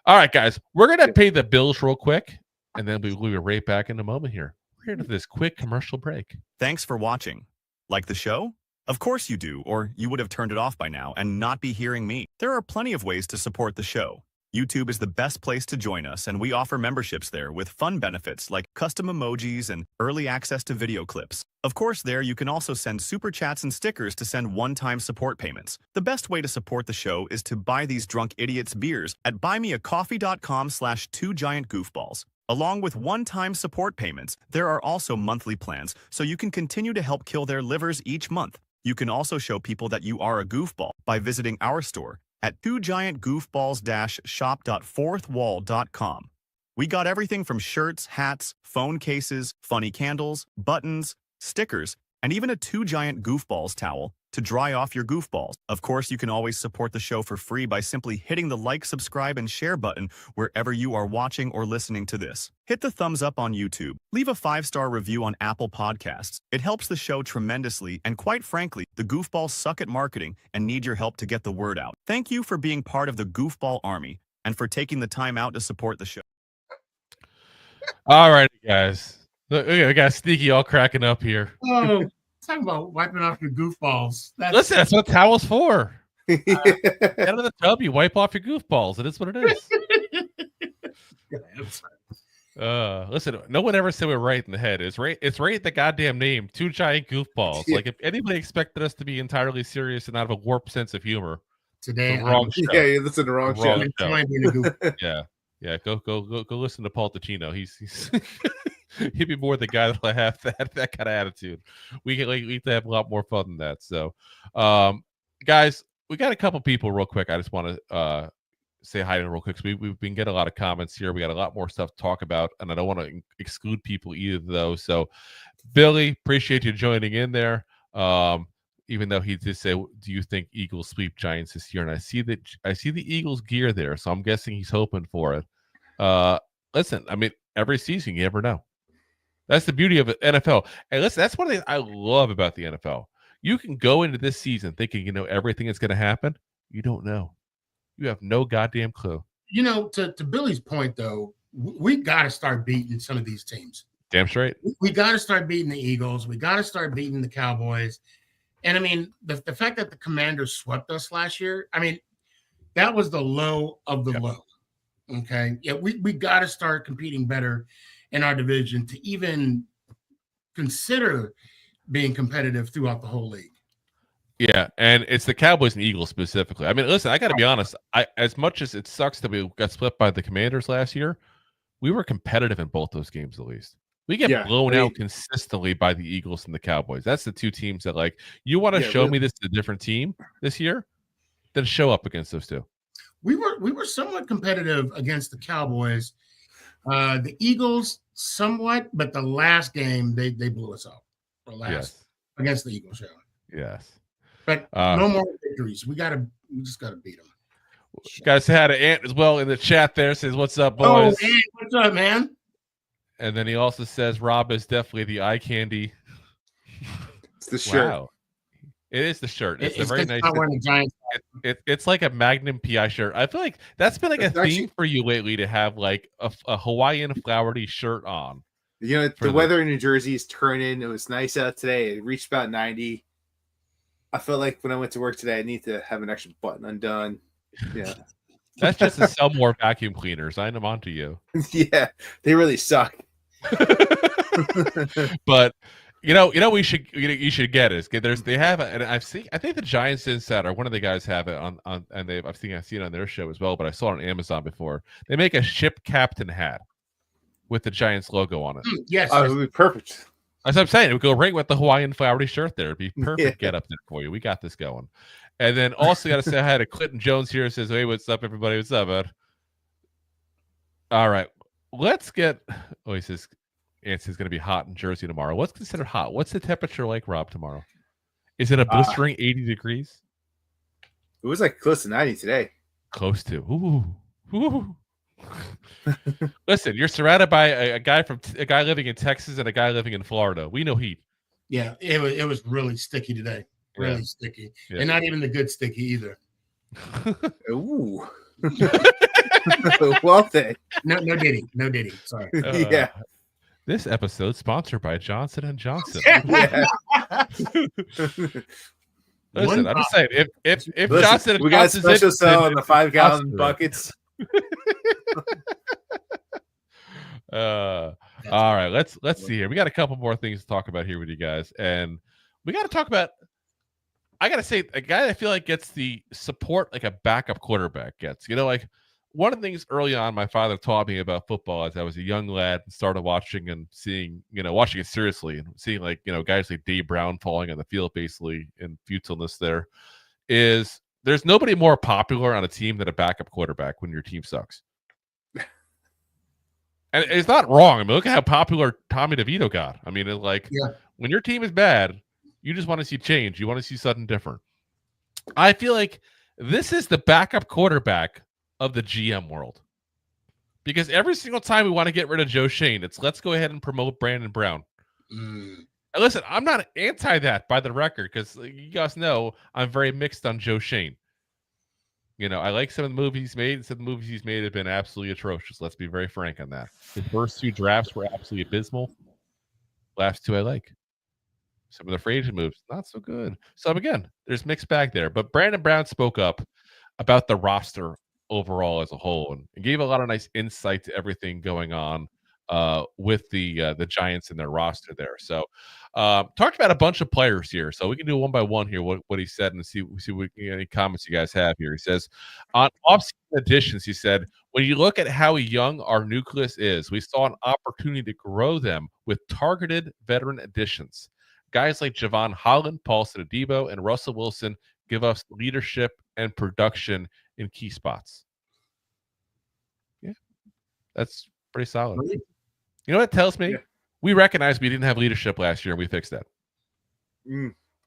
All right, guys, we're going to pay the bills real quick, and then we'll be right back in a moment here. We're here to this quick commercial break. Thanks for watching. Like the show? Of course you do, or you would have turned it off by now and not be hearing me. There are plenty of ways to support the show. YouTube is the best place to join us, and we offer memberships there with fun benefits like custom emojis and early access to video clips. Of course, there you can also send super chats and stickers to send one-time support payments. The best way to support the show is to buy these drunk idiots beers at buymeacoffee.com/2giantgoofballs. Along with one-time support payments, there are also monthly plans, so you can continue to help kill their livers each month. You can also show people that you are a goofball by visiting our store at 2giantgoofballs-shop.fourthwall.com. We got everything from shirts, hats, phone cases, funny candles, buttons, stickers, and even a 2 Giant Goofballs towel to dry off your goofballs. Of course, you can always support the show for free by simply hitting the like, subscribe, and share button wherever you are watching or listening to this. Hit the thumbs up on YouTube. Leave a 5-star review on Apple Podcasts. It helps the show tremendously, and quite frankly, the goofballs suck at marketing and need your help to get the word out. Thank you for being part of the Goofball Army and for taking the time out to support the show. All right, guys. Look, we got Sneaky all cracking up here. Oh, talk about wiping off your goofballs. Listen, that's what towel's for. Out of the tub, you wipe off your goofballs. It is what it is. Listen, no one ever said we're right in the head. It's right in the goddamn name. 2 giant goofballs. Yeah. Like if anybody expected us to be entirely serious and not have a warped sense of humor, Today, the wrong show. Yeah, you listen to the wrong show. Wrong show. enjoying being a goof. Yeah. Go listen to Paul Ticino. He's he'd be more the guy that'll have that kind of attitude. We need to have a lot more fun than that. So, guys, we got a couple people real quick. I just want to say hi to them real quick. We've been getting a lot of comments here. We got a lot more stuff to talk about, and I don't want to exclude people either, though. So, Billy, appreciate you joining in there. Even though he did say, "Do you think Eagles sweep Giants this year?" And I see the Eagles gear there, so I'm guessing he's hoping for it. Listen, I mean, every season you never know. That's the beauty of it, NFL. And listen, that's one of the things I love about the NFL. You can go into this season thinking you know everything that's going to happen. You don't know. You have no goddamn clue. You know, to Billy's point, though, we got to start beating some of these teams. Damn straight. We got to start beating the Eagles. We got to start beating the Cowboys. And, I mean, the fact that the Commanders swept us last year, I mean, that was the low of the low. Okay? Yeah, we got to start competing better in our division to even consider being competitive throughout the whole league. Yeah, and it's the Cowboys and Eagles specifically. I mean, listen, I got to be honest. As much as it sucks that we got split by the Commanders last year, we were competitive in both those games at least. We get blown out consistently by the Eagles and the Cowboys. That's the two teams that, like, you want to show me this is a different team this year, then show up against those two. We were somewhat competitive against the Cowboys. The Eagles somewhat, but the last game they blew us out. Against the Eagles, Yes. But no more victories. We just gotta beat them. Guys had an Ant as well in the chat there. Says, "What's up, boys?" Oh, Ant, what's up, man? And then he also says, "Rob is definitely the eye candy." It's the shirt. Wow. It is the shirt. It's a very nice. It's like a Magnum PI shirt. I feel like that's been like a theme for you lately to have like a Hawaiian flowery shirt on. You know, the weather in New Jersey is turning. It was nice out today. It reached about 90. I felt like when I went to work today, I need to have an extra button undone. Yeah. That's just to sell more vacuum cleaners. I'm on to you. Yeah, they really suck. But you should get it. They have it, and I think the Giants Insider, one of the guys have it on and I've seen it on their show as well, but I saw it on Amazon before. They make a ship captain hat with the Giants logo on it. Yes. It would be perfect. As I'm saying, it would go right with the Hawaiian flowery shirt there. It'd be perfect get up there for you. We got this going. And then also got to say hi to Clinton Jones here. Says, "Hey, what's up, everybody? What's up, bud?" All right. Let's get he says it's going to be hot in Jersey tomorrow. What's considered hot? What's the temperature like, Rob, tomorrow? Is it a blistering 80 degrees? It was like close to 90 today. Close to. Ooh. Listen, you're surrounded by a guy living in Texas and a guy living in Florida. We know heat. Yeah, it was really sticky today. Really sticky. Yeah. And not even the good sticky either. Ooh. Well then. No diddy. Sorry. Yeah. This episode sponsored by Johnson & Johnson. Yeah. Listen, I'm just saying, if Listen, Johnson & we got special sell on the 5-gallon buckets. All right, let's see here. We got a couple more things to talk about here with you guys, and we got to talk about. I got to say, a guy I feel like gets the support like a backup quarterback gets. You know, like one of the things early on my father taught me about football as I was a young lad and started watching and seeing, watching it seriously and seeing like, guys like Dave Brown falling on the field basically in futileness there is there's nobody more popular on a team than a backup quarterback when your team sucks. And it's not wrong. I mean, look at how popular Tommy DeVito got. I mean, when your team is bad, you just want to see change. You want to see something different. I feel like this is the backup quarterback of the GM world. Because every single time we want to get rid of Joe Shane, it's let's go ahead and promote Brandon Brown. And listen, I'm not anti that by the record because you guys know I'm very mixed on Joe Shane. I like some of the movies he's made. Some of the movies he's made have been absolutely atrocious. Let's be very frank on that. His first 2 drafts were absolutely abysmal. Last 2 I like. Some of the free agent moves, not so good. So again, there's mixed bag there. But Brandon Brown spoke up about the roster overall as a whole and gave a lot of nice insight to everything going on. with the Giants in their roster there. So talked about a bunch of players here. So we can do one by one here what he said and see what any comments you guys have here. He says on offseason additions, he said, when you look at how young our nucleus is, we saw an opportunity to grow them with targeted veteran additions. Guys like Kayvon Thibodeaux, Paulson Adebo, and Russell Wilson give us leadership and production in key spots. Yeah, that's pretty solid. You know what it tells me? Yeah. We recognize we didn't have leadership last year, and we fixed that.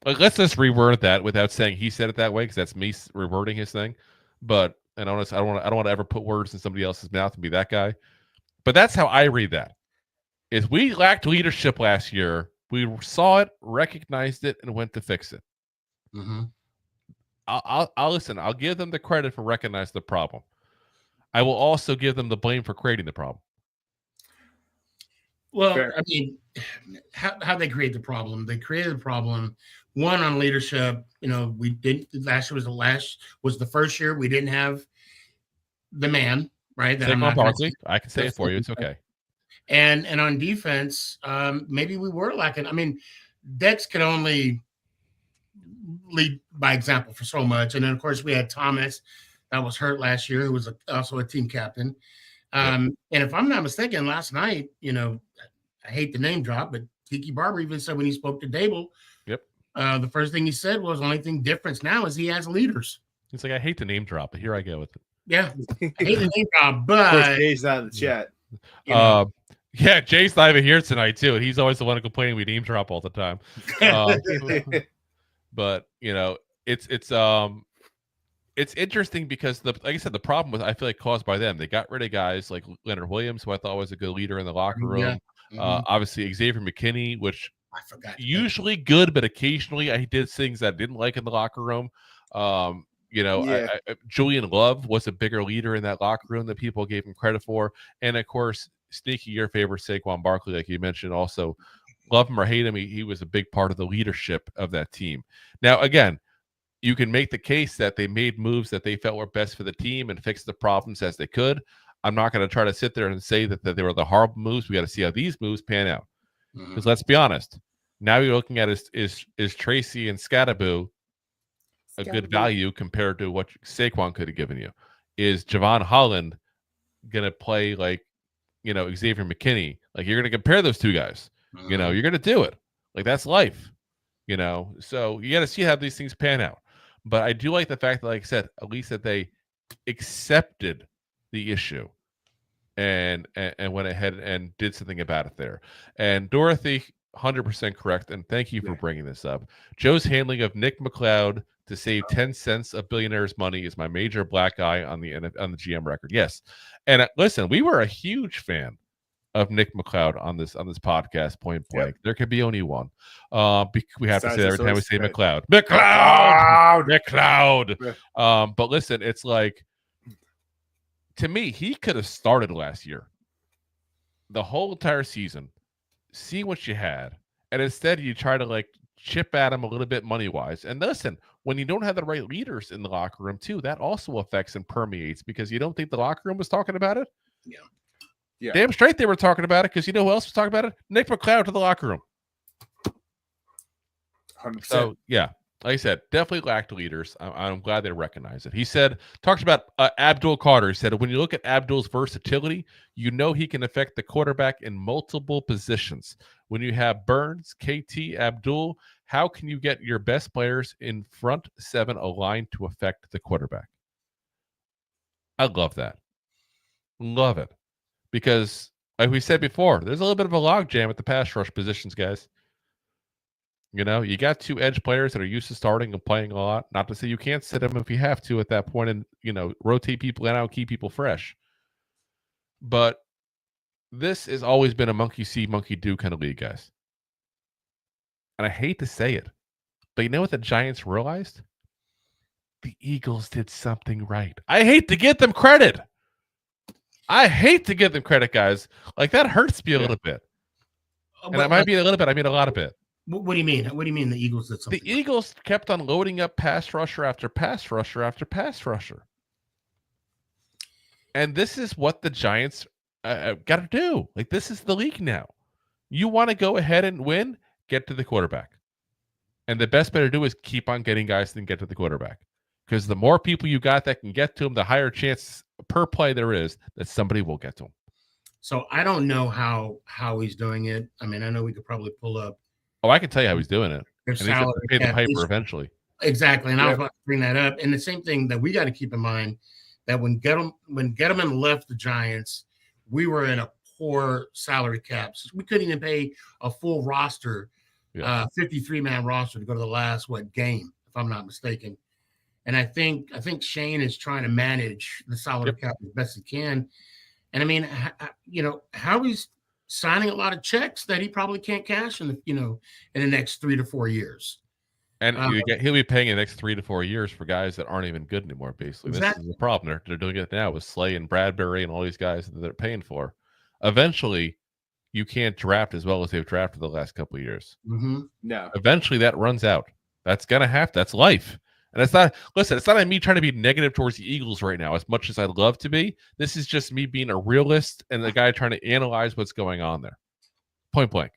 Like, let's just reword that without saying he said it that way, because that's me rewording his thing. But I don't want to ever put words in somebody else's mouth and be that guy. But that's how I read that. Is we lacked leadership last year. We saw it, recognized it, and went to fix it. Mm-hmm. I'll listen. I'll give them the credit for recognizing the problem. I will also give them the blame for creating the problem. Well, fair. I mean, how they create the problem? They created the problem. One, on leadership. You know, we didn't. Last year was the first year we didn't have the man, right? Saquon Barkley. I can say it for you. It's okay. And on defense, maybe we were lacking. I mean, Dex could only lead by example for so much. And then, of course, we had Thomas that was hurt last year, who was also a team captain. And if I'm not mistaken, last night, you know, I hate the name drop, but Tiki Barber even said when he spoke to Daboll, the first thing he said was, the only thing different now is he has leaders. He's like, I hate the name drop, but here I go with it. Yeah, I hate the name drop, but Jay's not in the chat. Yeah, Jay's not even here tonight too, and he's always the one complaining we name drop all the time. But you know, it's interesting because like I said, the problem was I feel like caused by them. They got rid of guys like Leonard Williams, who I thought was a good leader in the locker room. Yeah. Obviously Xavier McKinney, which I forgot. Usually good, but occasionally I did things that I didn't like in the locker room. You know, Julian Love was a bigger leader in that locker room than people gave him credit for. And of course, sneaky your favorite Saquon Barkley, like you mentioned, also love him or hate him, he was a big part of the leadership of that team. Now, again, you can make the case that they made moves that they felt were best for the team and fixed the problems as they could. I'm not going to try to sit there and say that they were the horrible moves. We got to see how these moves pan out. Because let's be honest, now you're looking at is Tracy and Scattaboo a good value compared to what Saquon could have given you? Is Javon Holland going to play like, you know, Xavier McKinney? Like, you're going to compare those two guys. You know, you're going to do it. Like, that's life. You know, so you got to see how these things pan out. But I do like the fact that, like I said, at least that they accepted the issue and went ahead and did something about it there. And Dorothy, 100% correct. And thank you for bringing this up. Joe's handling of Nick McLeod to save 10 cents of billionaires' money is my major black eye on the GM record. Yes. And listen, we were a huge fan of Nick McLeod on this podcast, point blank. There could be only one. We have to say every time we say McLeod. But listen, it's like, to me, he could have started last year, the whole entire season, see what you had, and instead you try to like chip at him a little bit money wise. And listen, when you don't have the right leaders in the locker room too, that also affects and permeates, because you don't think the locker room was talking about it. Yeah. Damn straight they were talking about it, because you know who else was talking about it? Nick McLeod to the locker room. 100%. So, yeah, like I said, definitely lacked leaders. I'm glad they recognize it. He said, talks about Abdul Carter. He said, when you look at Abdul's versatility, you know he can affect the quarterback in multiple positions. When you have Burns, KT, Abdul, how can you get your best players in front seven aligned to affect the quarterback? I love that. Love it. Because, like we said before, there's a little bit of a logjam at the pass rush positions, guys. You know, you got two edge players that are used to starting and playing a lot. Not to say you can't sit them if you have to at that point and, you know, rotate people in out, keep people fresh. But this has always been a monkey see, monkey do kind of league, guys. And I hate to say it, but you know what the Giants realized? The Eagles did something right. I hate to give them credit. Guys. Like, that hurts me a little bit. And it might be a little bit. I mean, a lot of it. What do you mean? What do you mean the Eagles did something? The Eagles kept on loading up pass rusher after pass rusher after pass rusher. And this is what the Giants got to do. Like, this is the league now. You want to go ahead and win, get to the quarterback. And the best bet to do is keep on getting guys that can get to the quarterback. Because the more people you got that can get to him, the higher chance per play there is that somebody will get to him. So I don't know how he's doing it. I mean, I know we could probably pull up. Oh, I can tell you how he's doing it. Their And he's going to pay the piper eventually. Exactly. And I was about to bring that up. And the same thing that we got to keep in mind, that when Gettleman left the Giants, we were in a poor salary cap. So we couldn't even pay a full roster, 53-man roster to go to the last game, if I'm not mistaken. And I think Shane is trying to manage the salary cap as best he can. And I mean, Howie's signing a lot of checks that he probably can't cash in the next 3 to 4 years. And he'll be paying the next 3 to 4 years for guys that aren't even good anymore, basically. Exactly. This is the problem. They're doing it now with Slay and Bradbury and all these guys that they're paying for. Eventually, you can't draft as well as they've drafted the last couple of years. Mm-hmm. No. Eventually, that runs out. That's going to happen. That's life. And it's not like me trying to be negative towards the Eagles right now, as much as I'd love to be. This is just me being a realist and the guy trying to analyze what's going on there. Point blank.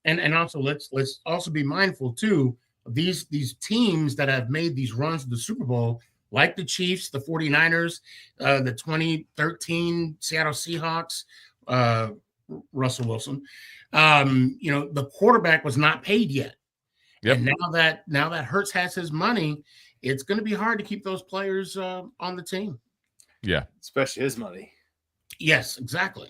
And also, let's also be mindful, too, of these teams that have made these runs to the Super Bowl, like the Chiefs, the 49ers, the 2013 Seattle Seahawks, Russell Wilson. The quarterback was not paid yet. Yep. And now that Hurts has his money, it's going to be hard to keep those players on the team. Yeah. Especially his money. Yes, exactly.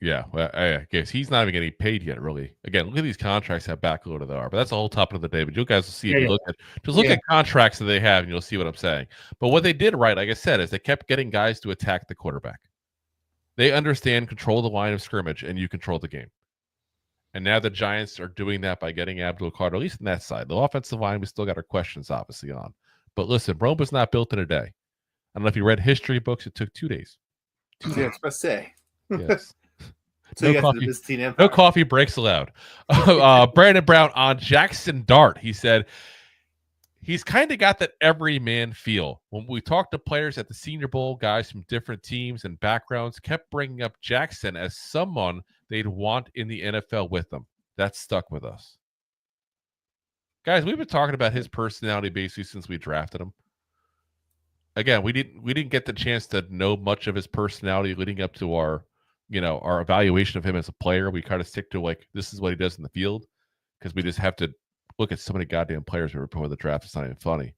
Yeah. Well, I guess he's not even getting paid yet, really. Again, look at these contracts, how backloaded they are. But that's a whole topic of the day. But you guys will see if you look at contracts that they have, and you'll see what I'm saying. But what they did right, like I said, is they kept getting guys to attack the quarterback. They understand control the line of scrimmage, and you control the game. And now the Giants are doing that by getting Abdul Carter, at least on that side. The offensive line, we still got our questions, obviously, on. But listen, Rome was not built in a day. I don't know if you read history books. It took 2 days. Yeah, I was about to say. Yes. So no coffee breaks allowed. Brandon Brown on Jaxson Dart. He said he's kind of got that everyman feel. When we talked to players at the Senior Bowl, guys from different teams and backgrounds kept bringing up Jaxson as someone they'd want in the NFL with them. That stuck with us. Guys, we've been talking about his personality basically since we drafted him. Again, we didn't get the chance to know much of his personality leading up to our evaluation of him as a player. We kind of stick to like, this is what he does in the field, because we just have to look at so many goddamn players we were before the draft. It's not even funny.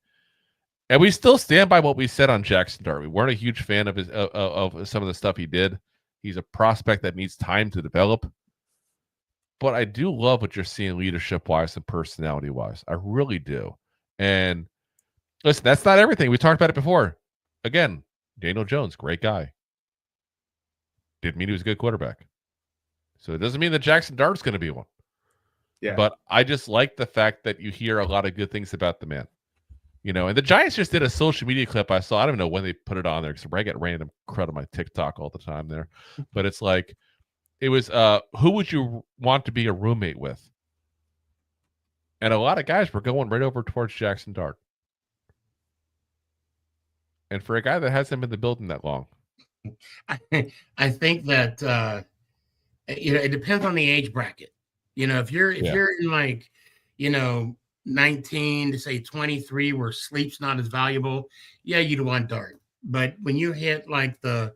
And we still stand by what we said on Jaxson Dart. We weren't a huge fan of his of some of the stuff he did. He's a prospect that needs time to develop. But I do love what you're seeing leadership-wise and personality-wise. I really do. And listen, that's not everything. We talked about it before. Again, Daniel Jones, great guy. Didn't mean he was a good quarterback. So it doesn't mean that Jaxson Dart's going to be one. Yeah. But I just like the fact that you hear a lot of good things about the man. And the Giants just did a social media clip I saw. I don't know when they put it on there, because I get random crud on my TikTok all the time there. But it's like, it was, who would you want to be a roommate with? And a lot of guys were going right over towards Jaxson Dart. And for a guy that hasn't been in the building that long, I think that it depends on the age bracket. If you're in like 19 to say 23, where sleep's not as valuable, you'd want Dart. But when you hit like the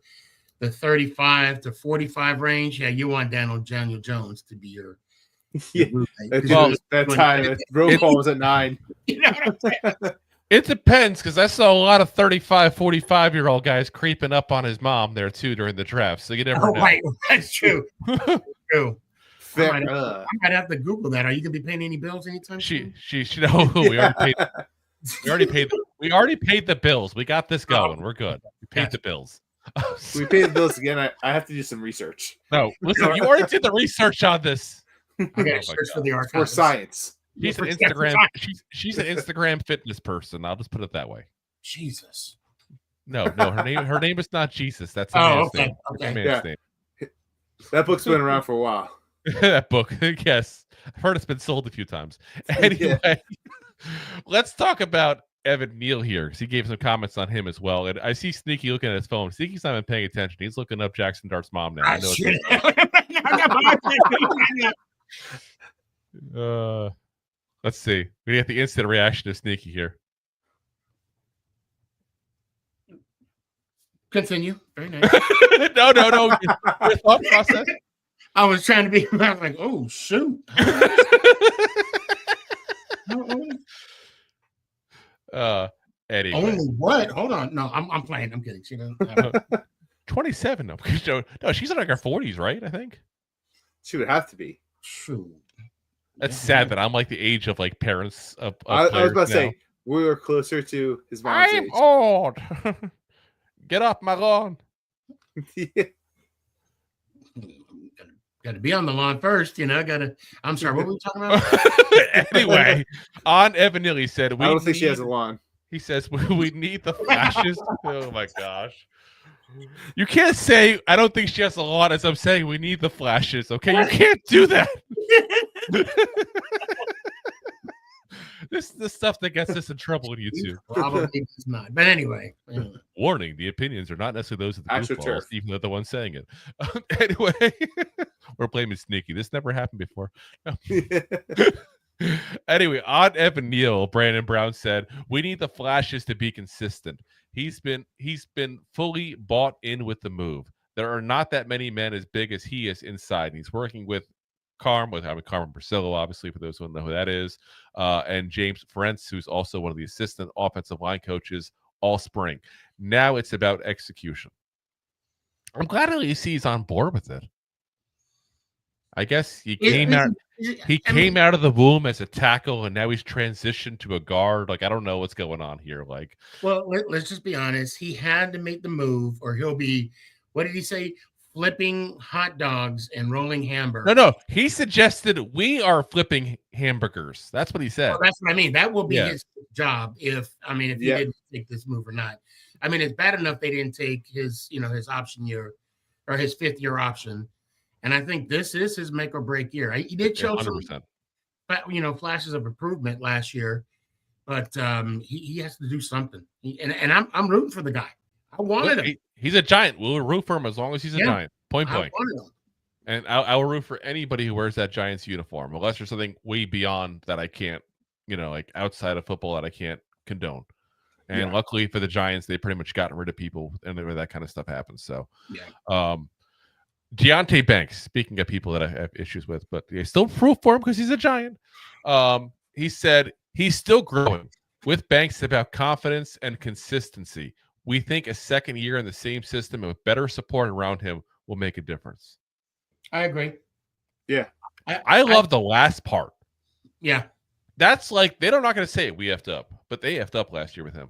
35 to 45 range, you want Daniel Jones to be your roommate. Well, that time roll call was at 9. You know what I'm saying? It depends, because I saw a lot of 35, 45-year-old guys creeping up on his mom there, too, during the draft. So you never know. Right. That's true. Fair. I might have to Google that. Are you going to be paying any bills anytime soon? We already paid. We already paid the bills. We got this going. We're good. We paid the bills. We paid the bills again. I have to do some research. No, listen, you already did the research on this. I got to search for the archives. For science. She's an Instagram. She's an Instagram fitness person. I'll just put it that way. Jesus. No. Her name is not Jesus. That's a man's name. Okay. A man's name. That book's been around for a while. That book, yes. I've heard it's been sold a few times. Anyway, let's talk about Evan Neal here because he gave some comments on him as well. And I see Sneaky looking at his phone. Sneaky's not even paying attention. He's looking up Jaxson Dart's mom now. I know let's see. We get the instant reaction of Sneaky here. Continue. Very nice. No. Your thought process. I was trying to be like, oh shoot. Anyway. Only what? Hold on. No, I'm playing. I'm kidding. She doesn't. 27. No, she's in like her 40s, right? I think She would have to be. True. that's sad that I'm like the age of like parents of I was about to now. say we were closer to his mom's I'm age. old. Get off my lawn. Got to be on the lawn first, I'm sorry, what were we talking about? Anyway, on Evan Neal, he said, I don't think she has a lawn. He says, we need the flashes. Oh my gosh. You can't say, I don't think she has a lawn as I'm saying we need the flashes. Okay. You can't do that. This is the stuff that gets us in trouble on YouTube. Probably it's not. But anyway. Warning, the opinions are not necessarily those of the Actual Goofballs, turf. even though the one saying it. Anyway, we're blaming Sneaky. This never happened before. No. Anyway, on Evan Neal, Brandon Brown said, we need the flashes to be consistent. He's been fully bought in with the move. There are not that many men as big as he is inside. And he's working with Carmen Priscillo, obviously, for those who don't know who that is, and James Ferentz, who's also one of the assistant offensive line coaches all spring. Now it's about execution. I'm glad at least he's on board with it. I guess he came out of the womb as a tackle, and now he's transitioned to a guard. Like, I don't know what's going on here. Like, well, let's just be honest. He had to make the move, or he'll be, what did he say? Flipping hot dogs and rolling hamburgers. No. He suggested we are flipping hamburgers. That's what he said. Well, that's what I mean. That will be his job if he didn't take this move or not. I mean, it's bad enough they didn't take his, his option year or his 5th-year option. And I think this is his make or break year. He did show 100%. some, flashes of improvement last year, but he has to do something. And I'm rooting for the guy. I wanted him. He's a Giant. We'll root for him as long as he's a Giant. Point blank. And I'll root for anybody who wears that Giants uniform, unless there's something way beyond that I can't, like outside of football that I can't condone. And luckily for the Giants, they pretty much gotten rid of people and where that kind of stuff happens. So, Deontay Banks, speaking of people that I have issues with, but they still root for him because he's a Giant. He said he's still growing. With Banks, about confidence and consistency. We think a second year in the same system and with better support around him will make a difference. I agree. Yeah. I love the last part. Yeah. That's like, they're not going to say we effed up, but they effed up last year with him.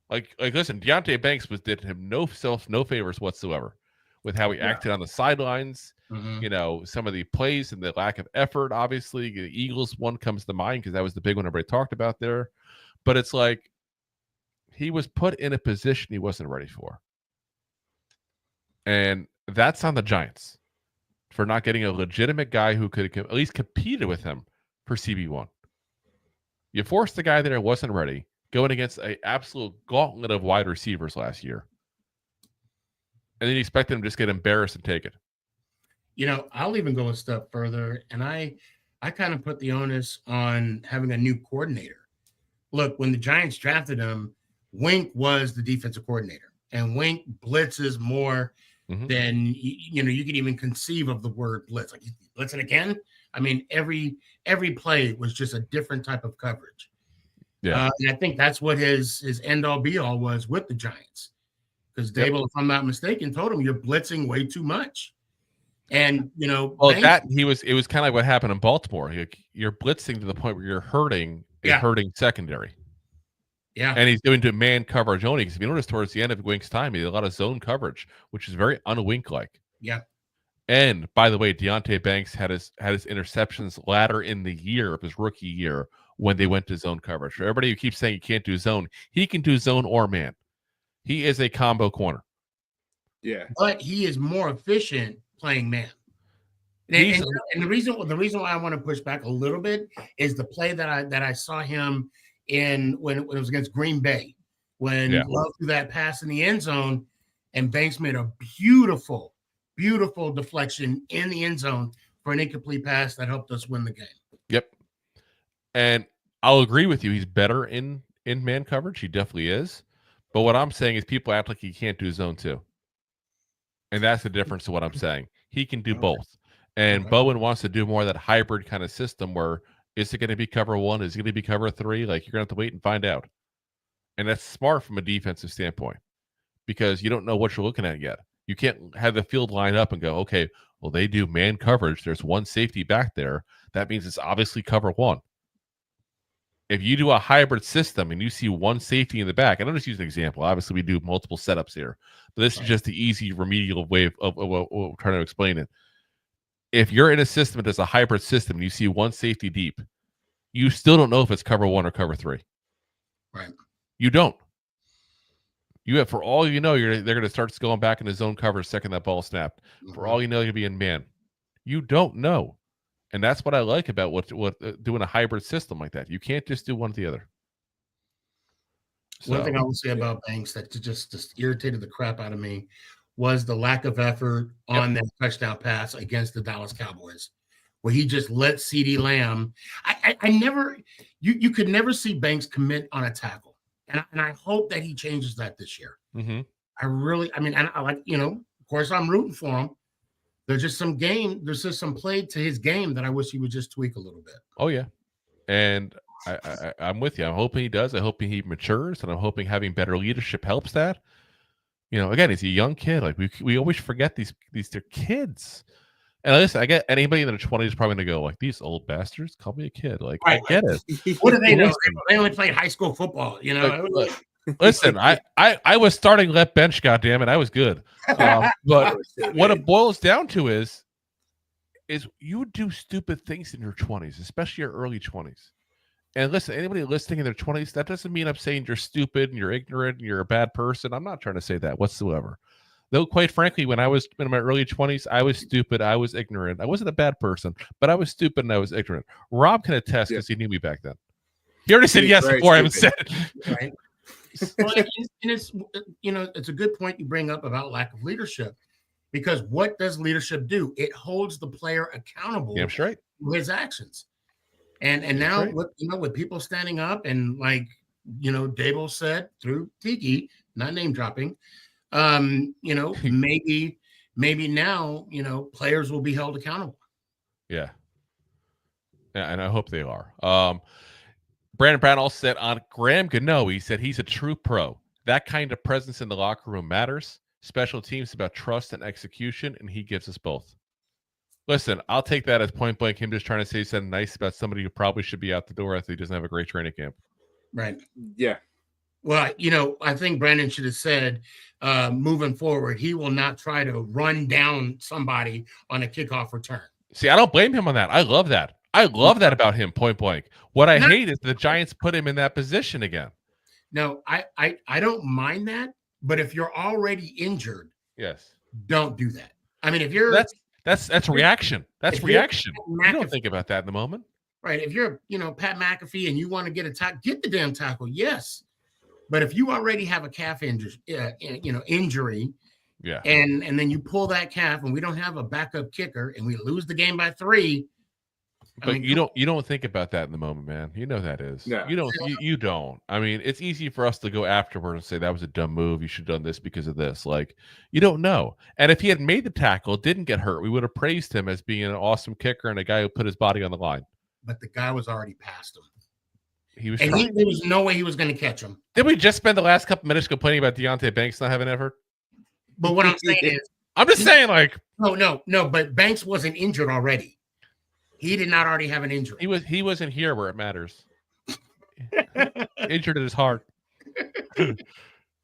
Like listen, Deontay Banks did him no favors whatsoever with how he acted on the sidelines, some of the plays and the lack of effort. Obviously, the Eagles one comes to mind because that was the big one everybody talked about there. But it's like, he was put in a position he wasn't ready for. And that's on the Giants for not getting a legitimate guy who could have at least competed with him for CB1. You forced the guy that wasn't ready, going against an absolute gauntlet of wide receivers last year. And then you expect him to just get embarrassed and take it. I'll even go a step further, and I kind of put the onus on having a new coordinator. Look, when the Giants drafted him, Wink was the defensive coordinator, and Wink blitzes more than you could even conceive of the word blitz. Like, blitzing again. I mean, every play was just a different type of coverage. Yeah, and I think that's what his end all be all was with the Giants, because Daboll, if I'm not mistaken, told him you're blitzing way too much, and it was kind of like what happened in Baltimore. You're blitzing to the point where you're hurting secondary. Yeah, and he's doing man coverage only, because if you notice towards the end of Wink's time, he did a lot of zone coverage, which is very un-Wink-like. Yeah. And by the way, Deontay Banks had his interceptions latter in the year of his rookie year when they went to zone coverage. For everybody who keeps saying he can't do zone, he can do zone or man. He is a combo corner. Yeah, but he is more efficient playing man. And the reason why I want to push back a little bit is the play that I saw him when it was against Green Bay, when Love threw that pass in the end zone, and Banks made a beautiful deflection in the end zone for an incomplete pass that helped us win the game. Yep. And I'll agree with you. He's better in man coverage. He definitely is. But what I'm saying is people act like he can't do zone 2. And that's the difference to what I'm saying. He can do both. And Bowen wants to do more of that hybrid kind of system where is it going to be cover 1? Is it going to be cover 3? Like, you're going to have to wait and find out. And that's smart from a defensive standpoint because you don't know what you're looking at yet. You can't have the field line up and go, okay, well, they do man coverage. There's one safety back there. That means it's obviously cover 1. If you do a hybrid system and you see one safety in the back, and I'll just use an example. Obviously, we do multiple setups here, but this is just the easy remedial way of trying to explain it. If you're in a system that's a hybrid system and you see one safety deep, you still don't know if it's cover 1 or cover 3. Right. You don't. You have, for all you know, they're going to start going back into zone cover second that ball snapped. For all you know, you'll be in man. You don't know. And that's what I like about what doing a hybrid system like that. You can't just do one or the other. One thing I will say about Banks that just irritated the crap out of me was the lack of effort on that touchdown pass against the Dallas Cowboys, where he just let CeeDee Lamb. You could never see Banks commit on a tackle. And I hope that he changes that this year. Mm-hmm. I like, of course I'm rooting for him. There's just some play to his game that I wish he would just tweak a little bit. Oh, yeah. And I'm with you. I'm hoping he does. I hope he matures, and I'm hoping having better leadership helps that. Again, he's a young kid. Like we always forget these they're kids. And listen, I get anybody in their 20s is probably going to go like, these old bastards call me a kid. Like, right. I get it. What do they know? They only played high school football, Listen, I was starting left bench, goddammit. I was good. But what it boils down to is you do stupid things in your 20s, especially your early 20s. And listen, anybody listening in their 20s, that doesn't mean I'm saying you're stupid and you're ignorant and you're a bad person. I'm not trying to say that whatsoever. Though, quite frankly, when I was in my early 20s, I was stupid. I was ignorant. I wasn't a bad person, but I was stupid and I was ignorant. Rob can attest because he knew me back then. He already said yes before I even said it. Right. Well, and it's a good point you bring up about lack of leadership, because what does leadership do? It holds the player accountable for his actions. And now with people standing up and Daboll said through Tiki, not name dropping, maybe now, players will be held accountable. Yeah. Yeah, and I hope they are. Brandon Brown all set on Graham Gano. He said he's a true pro. That kind of presence in the locker room matters. Special teams about trust and execution, and he gives us both. Listen, I'll take that as point blank him just trying to say something nice about somebody who probably should be out the door after he doesn't have a great training camp. Right. Yeah. Well, I think Brandon should have said, moving forward, he will not try to run down somebody on a kickoff return. See, I don't blame him on that. I love that. I love that about him, point blank. What I hate is the Giants put him in that position again. No, I don't mind that, but if you're already injured, don't do that. I mean, if you're that's reaction. That's reaction. You don't think about that in the moment. Right. If you're, Pat McAfee and you want to get a tackle, get the damn tackle. Yes. But if you already have a calf injury, and then you pull that calf and we don't have a backup kicker and we lose the game by 3. But you don't think about that in the moment, man. You know that is. Yeah. You don't. I mean, it's easy for us to go afterward and say that was a dumb move. You should have done this because of this. Like, you don't know. And if he had made the tackle, didn't get hurt, we would have praised him as being an awesome kicker and a guy who put his body on the line. But the guy was already past him. There was no way he was going to catch him. Did we just spend the last couple minutes complaining about Deonte Banks not having effort? But what I'm saying is, I'm just saying, like, no. But Banks wasn't injured already. He did not already have an injury. He wasn't here where it matters. Injured at his heart.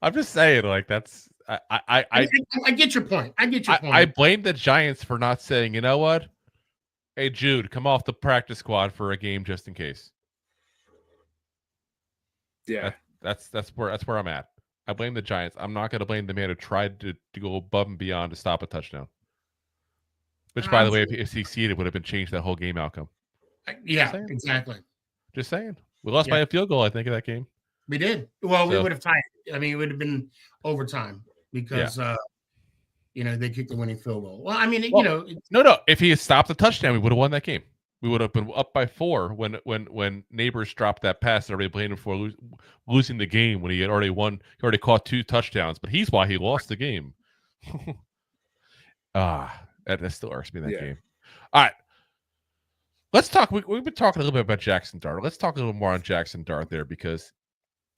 I'm just saying, like, that's I get your point. I blame the Giants for not saying, you know what? Hey, Jude, come off the practice squad for a game just in case. Yeah, that's where I'm at. I blame the Giants. I'm not going to blame the man who tried to go above and beyond to stop a touchdown. Which, by the way, if he succeeded, would have been changed that whole game outcome. Yeah, exactly. Just saying. We lost by a field goal, I think, in that game. We did. Well, we So- would have tied. I mean, it would have been overtime because they kicked the winning field goal. Well, I mean, No. If he had stopped the touchdown, we would have won that game. We would have been up by 4 when Neighbors dropped that pass and everybody blamed him for losing the game when he had already won. He already caught 2 touchdowns, but he's why he lost the game. That still irks me, that game. All right. Let's talk. We've been talking a little bit about Jaxson Dart. Let's talk a little more on Jaxson Dart there, because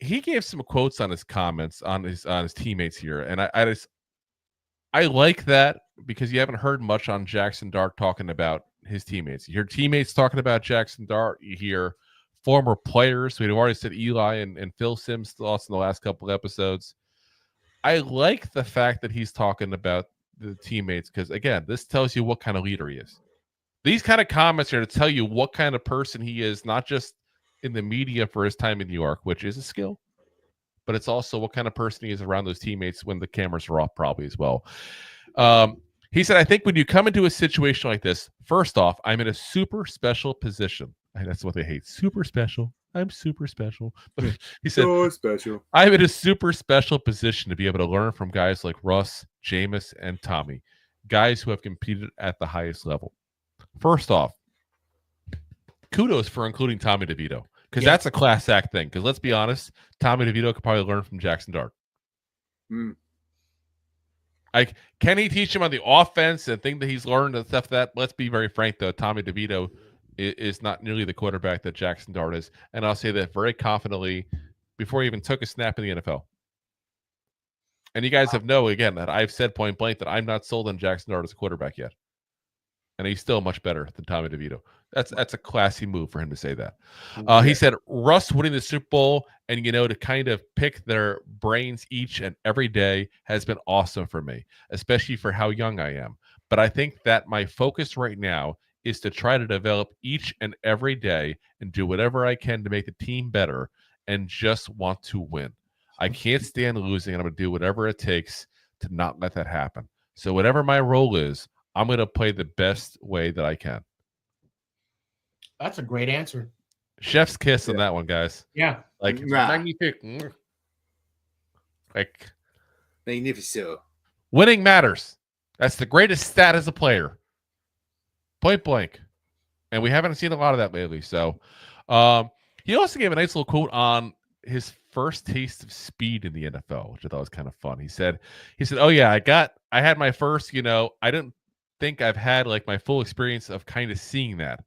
he gave some quotes on his comments on his teammates here, and I like that, because you haven't heard much on Jaxson Dart talking about his teammates. You hear teammates talking about Jaxson Dart. You hear former players. We've already said Eli and Phil Simms' thoughts in the last couple of episodes. I like the fact that he's talking about the teammates, because, again, this tells you what kind of leader he is. These kind of comments are to tell you what kind of person he is, not just in the media for his time in New York, which is a skill, but it's also what kind of person he is around those teammates when the cameras are off, probably as well. He said, I think when you come into a situation like this, first off, I'm in a super special position. And that's what they hate. Super special. I'm super special. But he said, So special. I'm in a super special position to be able to learn from guys like Russ, Jameis, and Tommy, guys who have competed at the highest level. First off, kudos for including Tommy DeVito, because that's a class act thing. Because let's be honest, Tommy DeVito could probably learn from Jaxson Dart. Like, can he teach him on the offense and think that he's learned and stuff that? Let's be very frank, though. Tommy DeVito is not nearly the quarterback that Jaxson Dart is. And I'll say that very confidently before he even took a snap in the NFL. And you guys have know, again, that I've said point blank that I'm not sold on Jaxson Dart as a quarterback yet. And he's still much better than Tommy DeVito. That's a classy move for him to say that. He said Russ winning the Super Bowl and, to kind of pick their brains each and every day has been awesome for me, especially for how young I am. But I think that my focus right now is to try to develop each and every day and do whatever I can to make the team better and just want to win. I can't stand losing, and I'm going to do whatever it takes to not let that happen. So whatever my role is, I'm going to play the best way that I can. That's a great answer. Chef's kiss on that one, guys. Yeah. Like, magnifique. Like, Magnifico. Winning matters. That's the greatest stat as a player. Point blank. And we haven't seen a lot of that lately. So he also gave a nice little quote on his first taste of speed in the NFL, which I thought was kind of fun. He said, oh yeah, I had my first, I didn't think I've had like my full experience of kind of seeing that,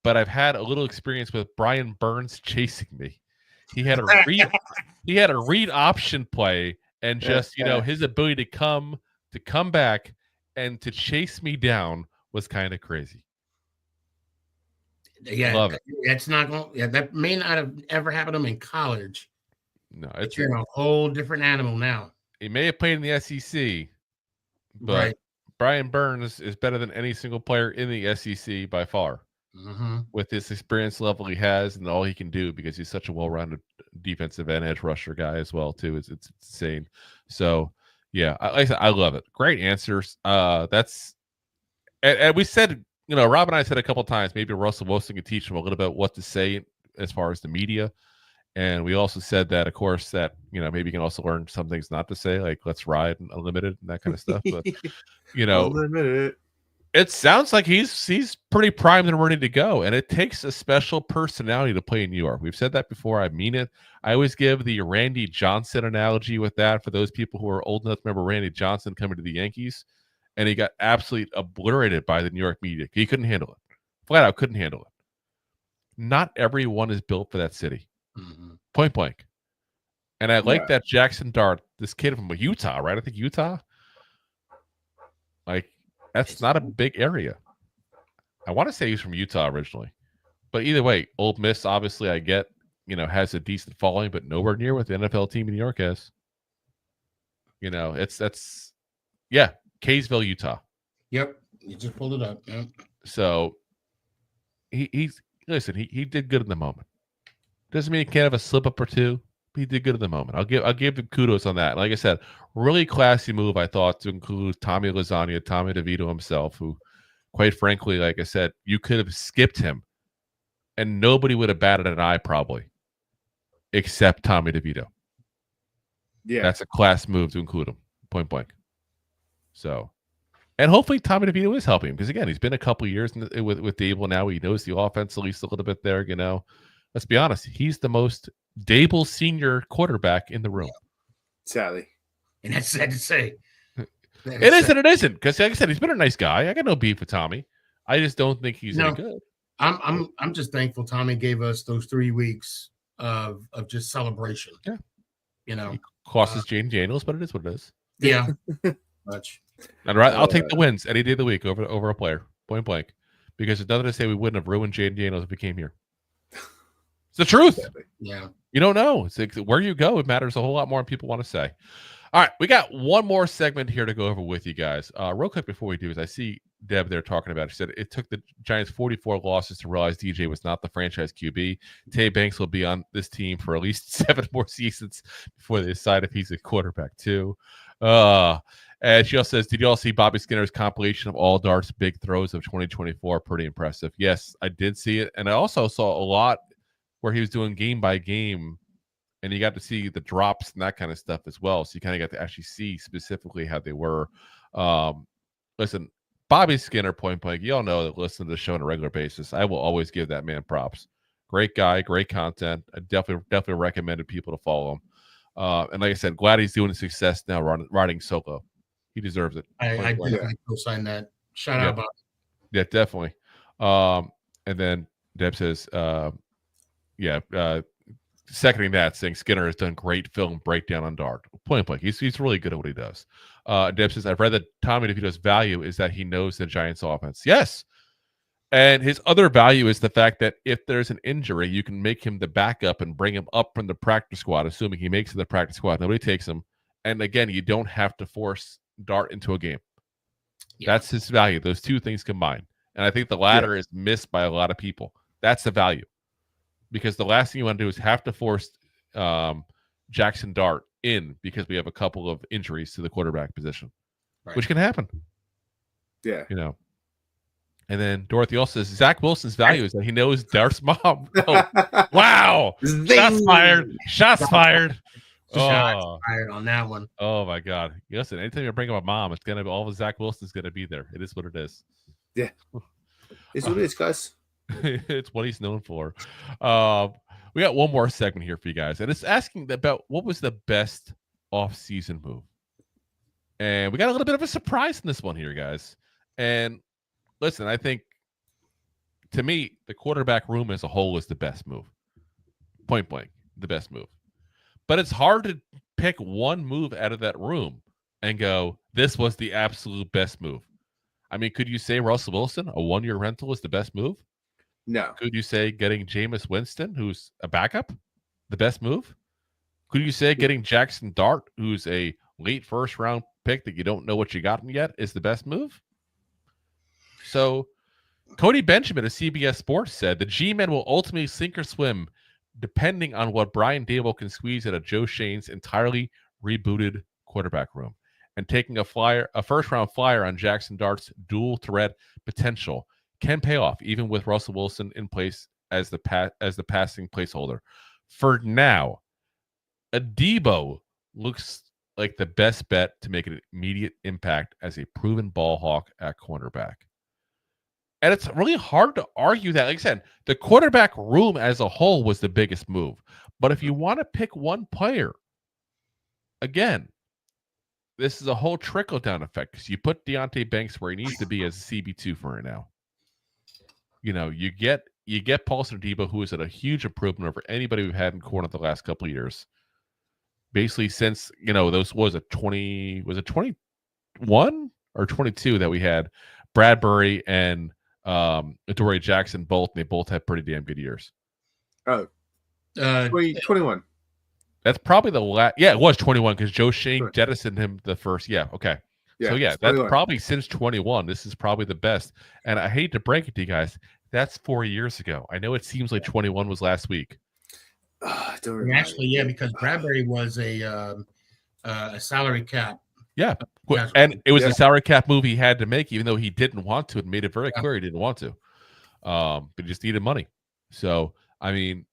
but I've had a little experience with Brian Burns chasing me. He had a read option play, and just his ability to come back and to chase me down was kind of crazy. Yeah, love it. That's not going. Yeah, that may not have ever happened to him in college. No, it's a whole different animal now. He may have played in the SEC, but Brian Burns is better than any single player in the SEC by far. With this experience level he has and all he can do, because he's such a well-rounded defensive and edge rusher guy as well too. It's insane. So yeah, I love it. Great answers. That's and we said, Rob and I said a couple of times maybe Russell Wilson could teach him a little bit what to say as far as the media. And we also said that, of course, that, maybe you can also learn some things not to say, like let's ride and unlimited and that kind of stuff. But, Unlimited. It sounds like he's pretty primed and ready to go. And it takes a special personality to play in New York. We've said that before. I mean it. I always give the Randy Johnson analogy with that for those people who are old enough to remember Randy Johnson coming to the Yankees. And he got absolutely obliterated by the New York media. He couldn't handle it. Flat out couldn't handle it. Not everyone is built for that city. Point blank. And I like that Jaxson Dart, this kid from Utah, right? I think Utah. Like, that's not a big area. I want to say he's from Utah originally. But either way, Ole Miss, obviously, I get, has a decent following, but nowhere near what the NFL team in New York has. Kaysville, Utah. Yep. You just pulled it up. Yep. So he did good in the moment. Doesn't mean he can't have a slip up or two. But he did good in the moment. I'll give him kudos on that. Like I said, really classy move, I thought, to include Tommy Lasagna, Tommy DeVito himself, who, quite frankly, like I said, you could have skipped him and nobody would have batted an eye probably, except Tommy DeVito. Yeah, That's a class move to include him, point blank. So, and hopefully Tommy DeVito is helping him because again, he's been a couple years with Daboll now. He knows the offense at least a little bit there. Let's be honest, he's the most Daboll senior quarterback in the room. sadly. And that's sad to say. It is and it isn't because, like I said, he's been a nice guy. I got no beef with Tommy. I just don't think he's any good. I'm just thankful Tommy gave us those 3 weeks of just celebration. Yeah, He costs us Jane Daniels, but it is what it is. Yeah, much. I'll take the wins any day of the week over a player, point blank, because it's nothing to say we wouldn't have ruined Jane Daniels if he came here. It's the truth. Yeah, you don't know. It's like, where you go, it matters a whole lot more than people want to say. All right, we got one more segment here to go over with you guys. Real quick before we do is I see Deb there talking about it. She said it took the Giants 44 losses to realize DJ was not the franchise QB. Tay Banks will be on this team for at least 7 more seasons before they decide if he's a quarterback too. And she also says, did you all see Bobby Skinner's compilation of all Dart's big throws of 2024? Pretty impressive. Yes, I did see it. And I also saw a lot where he was doing game by game. And you got to see the drops and that kind of stuff as well. So you kind of got to actually see specifically how they were. Listen, Bobby Skinner, point blank, you all know that listen to the show on a regular basis. I will always give that man props. Great guy, great content. I definitely recommended people to follow him. And like I said, glad he's doing success now riding solo. He deserves it. I definitely co-sign that. Shout out, Bob. Yeah, definitely. And then Deb says, seconding that, saying Skinner has done great film breakdown on Dart. Point blank, he's really good at what he does. Deb says, I've read that Tommy DeVito's value is that he knows the Giants offense. Yes. And his other value is the fact that if there's an injury, you can make him the backup and bring him up from the practice squad, assuming he makes it to the practice squad. Nobody takes him. And again, you don't have to force Dart into a game. Yeah. That's his value. Those two things combined. And I think the latter is missed by a lot of people. That's the value. Because the last thing you want to do is have to force Jaxson Dart in because we have a couple of injuries to the quarterback position, which can happen. Yeah. And then Dorothy also says Zach Wilson's value is that he knows Dart's mom. Oh, wow. Shots fired. Shots fired. Shots fired on that one. Oh, my God. Listen, anytime you bring up a mom, it's going to be all of Zach Wilson's going to be there. It is what it is. Yeah. It's what it is, guys. It's what he's known for. We got one more segment here for you guys, and it's asking about what was the best off-season move. And we got a little bit of a surprise in this one here, guys. And listen, I think to me, the quarterback room as a whole is the best move. Point blank, the best move. But it's hard to pick one move out of that room and go, this was the absolute best move. I mean, could you say Russell Wilson, a 1-year rental, is the best move? No. Could you say getting Jameis Winston, who's a backup, the best move? Could you say getting Jaxson Dart, who's a late first-round pick that you don't know what you got yet, is the best move? So Cody Benjamin of CBS Sports said the G-Men will ultimately sink or swim depending on what Brian Daboll can squeeze out of Joe Shane's entirely rebooted quarterback room. And taking a first-round flyer on Jaxson Dart's dual-threat potential can pay off, even with Russell Wilson in place as the passing placeholder. For now, Adebo looks like the best bet to make an immediate impact as a proven ball hawk at cornerback. And it's really hard to argue that. Like I said, the quarterback room as a whole was the biggest move. But if you want to pick one player, again, this is a whole trickle-down effect because you put Deonte Banks where he needs to be as a CB2 for right now. You get Paulson Adebo, who is at a huge improvement over anybody we've had in corner the last couple of years. Basically, since those was it 21 or 22 that we had Bradbury and Adoree Jackson both, and they both had pretty damn good years. Oh, 21. That's probably the last. Yeah, it was 21 because Joe Shane jettisoned him the first. Yeah, okay. Yeah, so yeah, that's probably since 21. This is probably the best. And I hate to break it to you guys, that's 4 years ago. I know it seems like 21 was last week. Actually, yeah, because Bradbury was a salary cap. Yeah, and it was a salary cap move he had to make, even though he didn't want to. It made it very clear he didn't want to. But he just needed money. So, I mean,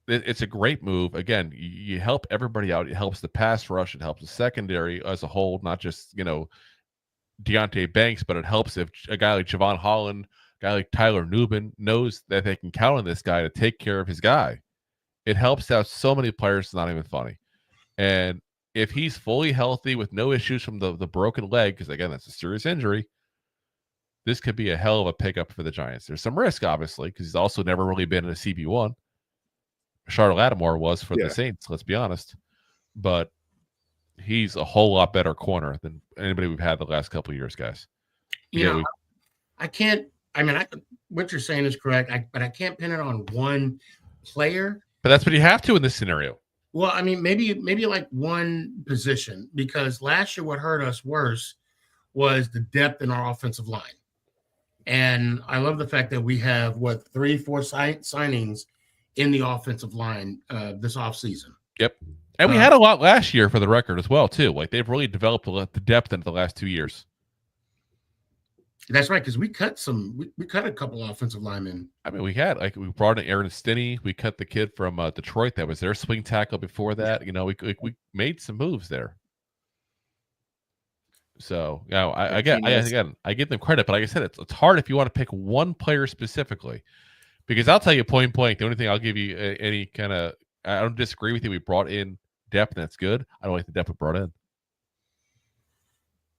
it's a great move. Again, you help everybody out. It helps the pass rush. It helps the secondary as a whole, not just, Deontay Banks, but it helps if a guy like Javon Holland, a guy like Tyler Nubin knows that they can count on this guy to take care of his guy. It helps out so many players. It's not even funny. And if he's fully healthy with no issues from the broken leg, because again, that's a serious injury, this could be a hell of a pickup for the Giants. There's some risk, obviously, because he's also never really been in a CB1. Charlotte Lattimore was for the Saints, let's be honest. But he's a whole lot better corner than anybody we've had the last couple of years, guys. What you're saying is correct, but I can't pin it on one player. But that's what you have to in this scenario. Well, I mean, maybe like one position, because last year what hurt us worse was the depth in our offensive line. And I love the fact that we have 3-4 signings in the offensive line this offseason. Yep. And we had a lot last year for the record as well, too. Like, they've really developed the depth in the last 2 years. That's right, because we cut a couple offensive linemen. I mean, we brought in Aaron Stinney. We cut the kid from Detroit that was their swing tackle before that. We made some moves there. So, I give them credit, but like I said, it's hard if you want to pick one player specifically, because I'll tell you point blank, the only thing I'll give you any kind of, I don't disagree with you. We brought in depth, and that's good. I don't like the depth we brought in.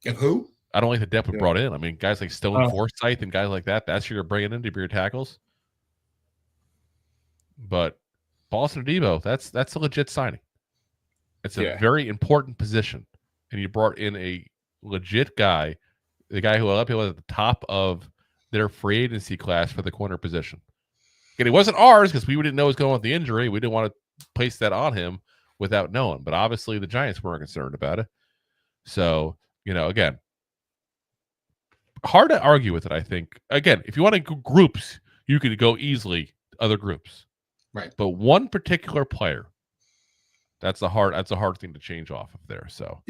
Of who? I don't like the depth we brought in. I mean, guys like Stone Forsythe and guys like that, that's who you're bringing in to be your tackles. But Boston Debo, that's a legit signing. It's a very important position. And you brought in a legit guy, the guy who a lot of people at the top of their free agency class for the corner position. And it wasn't ours because we didn't know what was going on with the injury. We didn't want to place that on him without knowing. But obviously the Giants weren't concerned about it. So, again, hard to argue with it, I think. Again, if you want to go groups, you could go easily other groups. Right. But one particular player, that's a hard thing to change off of there. So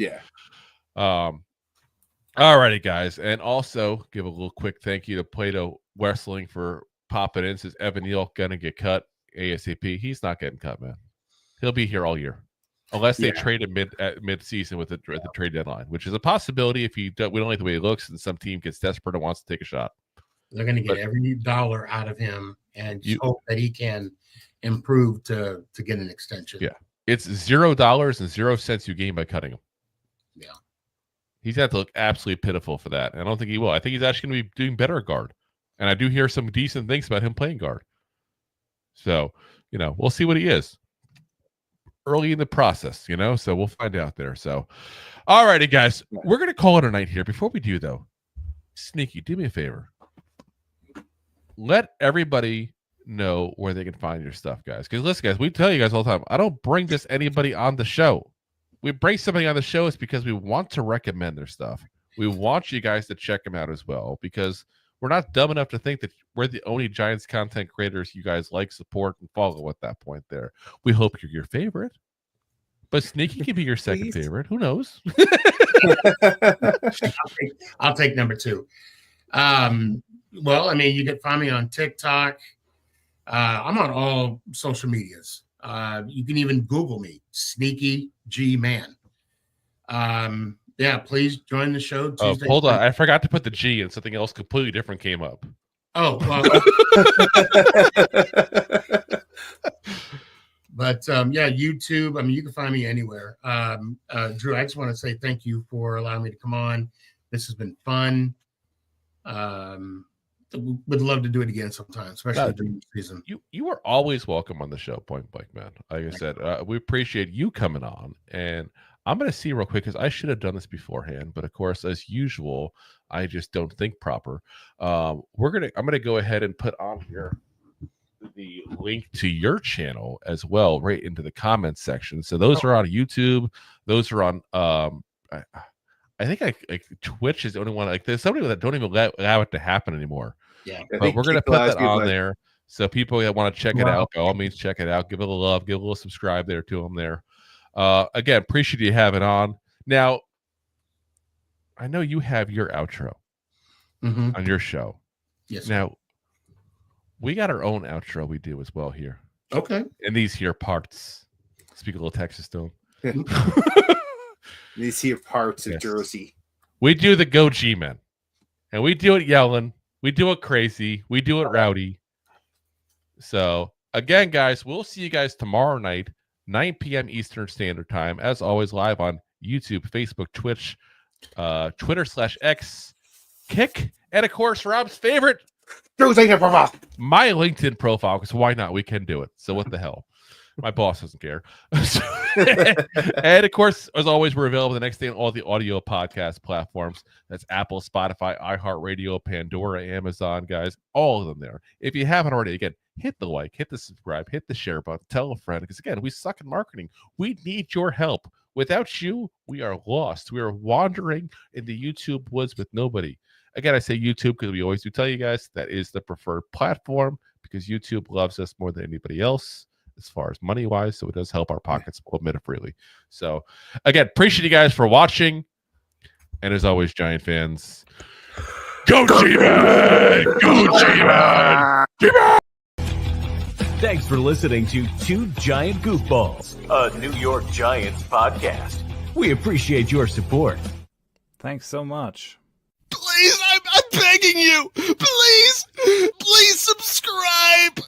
all righty, guys. And also give a little quick thank you to Plato Wrestling for popping in. Says Evan Neal gonna get cut ASAP. He's not getting cut, man. He'll be here all year. Unless they trade him mid-season with the trade deadline, which is a possibility if we don't like the way he looks and some team gets desperate and wants to take a shot. They're going to get every dollar out of him and hope that he can improve to get an extension. Yeah. It's $0 and 0 cents you gain by cutting him. Yeah. He's got to look absolutely pitiful for that. And I don't think he will. I think he's actually going to be doing better at guard. And I do hear some decent things about him playing guard. So, we'll see what he is. Early in the process, so we'll find out there. So, all righty, guys, we're going to call it a night here. Before we do, though, Sneaky, do me a favor. Let everybody know where they can find your stuff, guys. Because listen, guys, we tell you guys all the time, I don't bring just anybody on the show. We bring somebody on the show is because we want to recommend their stuff. We want you guys to check them out as well, because we're not dumb enough to think that we're the only Giants content creators you guys like, support, and follow at that point there. We hope you're your favorite. But Sneaky can be your second favorite. Who knows? I'll take number 2. Well, I mean, you can find me on TikTok. I'm on all social medias. You can even Google me, Sneaky G Man. Yeah, please join the show Tuesday. Hold on. I forgot to put the G and something else completely different came up. Oh, well. But YouTube, I mean, you can find me anywhere. Drew, I just want to say thank you for allowing me to come on. This has been fun. Would love to do it again sometime, especially during the season. You are always welcome on the show, point blank, man. Like I said, we appreciate you coming on. And I'm going to see real quick, because I should have done this beforehand, but of course, as usual, I just don't think proper. I'm going to go ahead and put on here the link to your channel as well, right into the comments section. So those are on YouTube. Those are on, I think Twitch is the only one. Like, there's somebody that don't even allow it to happen anymore. Yeah, but we're going to put that on there. So people that want to check it out, by all means, check it out. Give it a love. Give a little subscribe there to them there. Again, appreciate you having on. Now, I know you have your outro on your show. Yes. Now, we got our own outro we do as well here. Okay. In these here parts. Speak a little Texas to him. These here parts of Jersey. We do the Go G-Men. And we do it yelling. We do it crazy. We do it rowdy. So, again, guys, we'll see you guys tomorrow night, 9 p.m. Eastern Standard Time. As always, live on YouTube, Facebook, Twitch, Twitter/X, Kick, and, of course, Rob's favorite, my LinkedIn profile, because why not? We can do it. So what the hell? My boss doesn't care. And, of course, as always, we're available the next day on all the audio podcast platforms. That's Apple, Spotify, iHeartRadio, Pandora, Amazon, guys. All of them there. If you haven't already, again, hit the like, hit the subscribe, hit the share button, tell a friend. Because, again, we suck at marketing. We need your help. Without you, we are lost. We are wandering in the YouTube woods with nobody. Again, I say YouTube because we always do tell you guys that is the preferred platform because YouTube loves us more than anybody else as far as money-wise, so it does help our pockets, we'll admit it freely. So, again, appreciate you guys for watching. And as always, Giant fans, go G-Man! Go G-Man! G-Man! Thanks for listening to Two Giant Goofballs, a New York Giants podcast. We appreciate your support. Thanks so much. Please, I'm begging you. Please subscribe.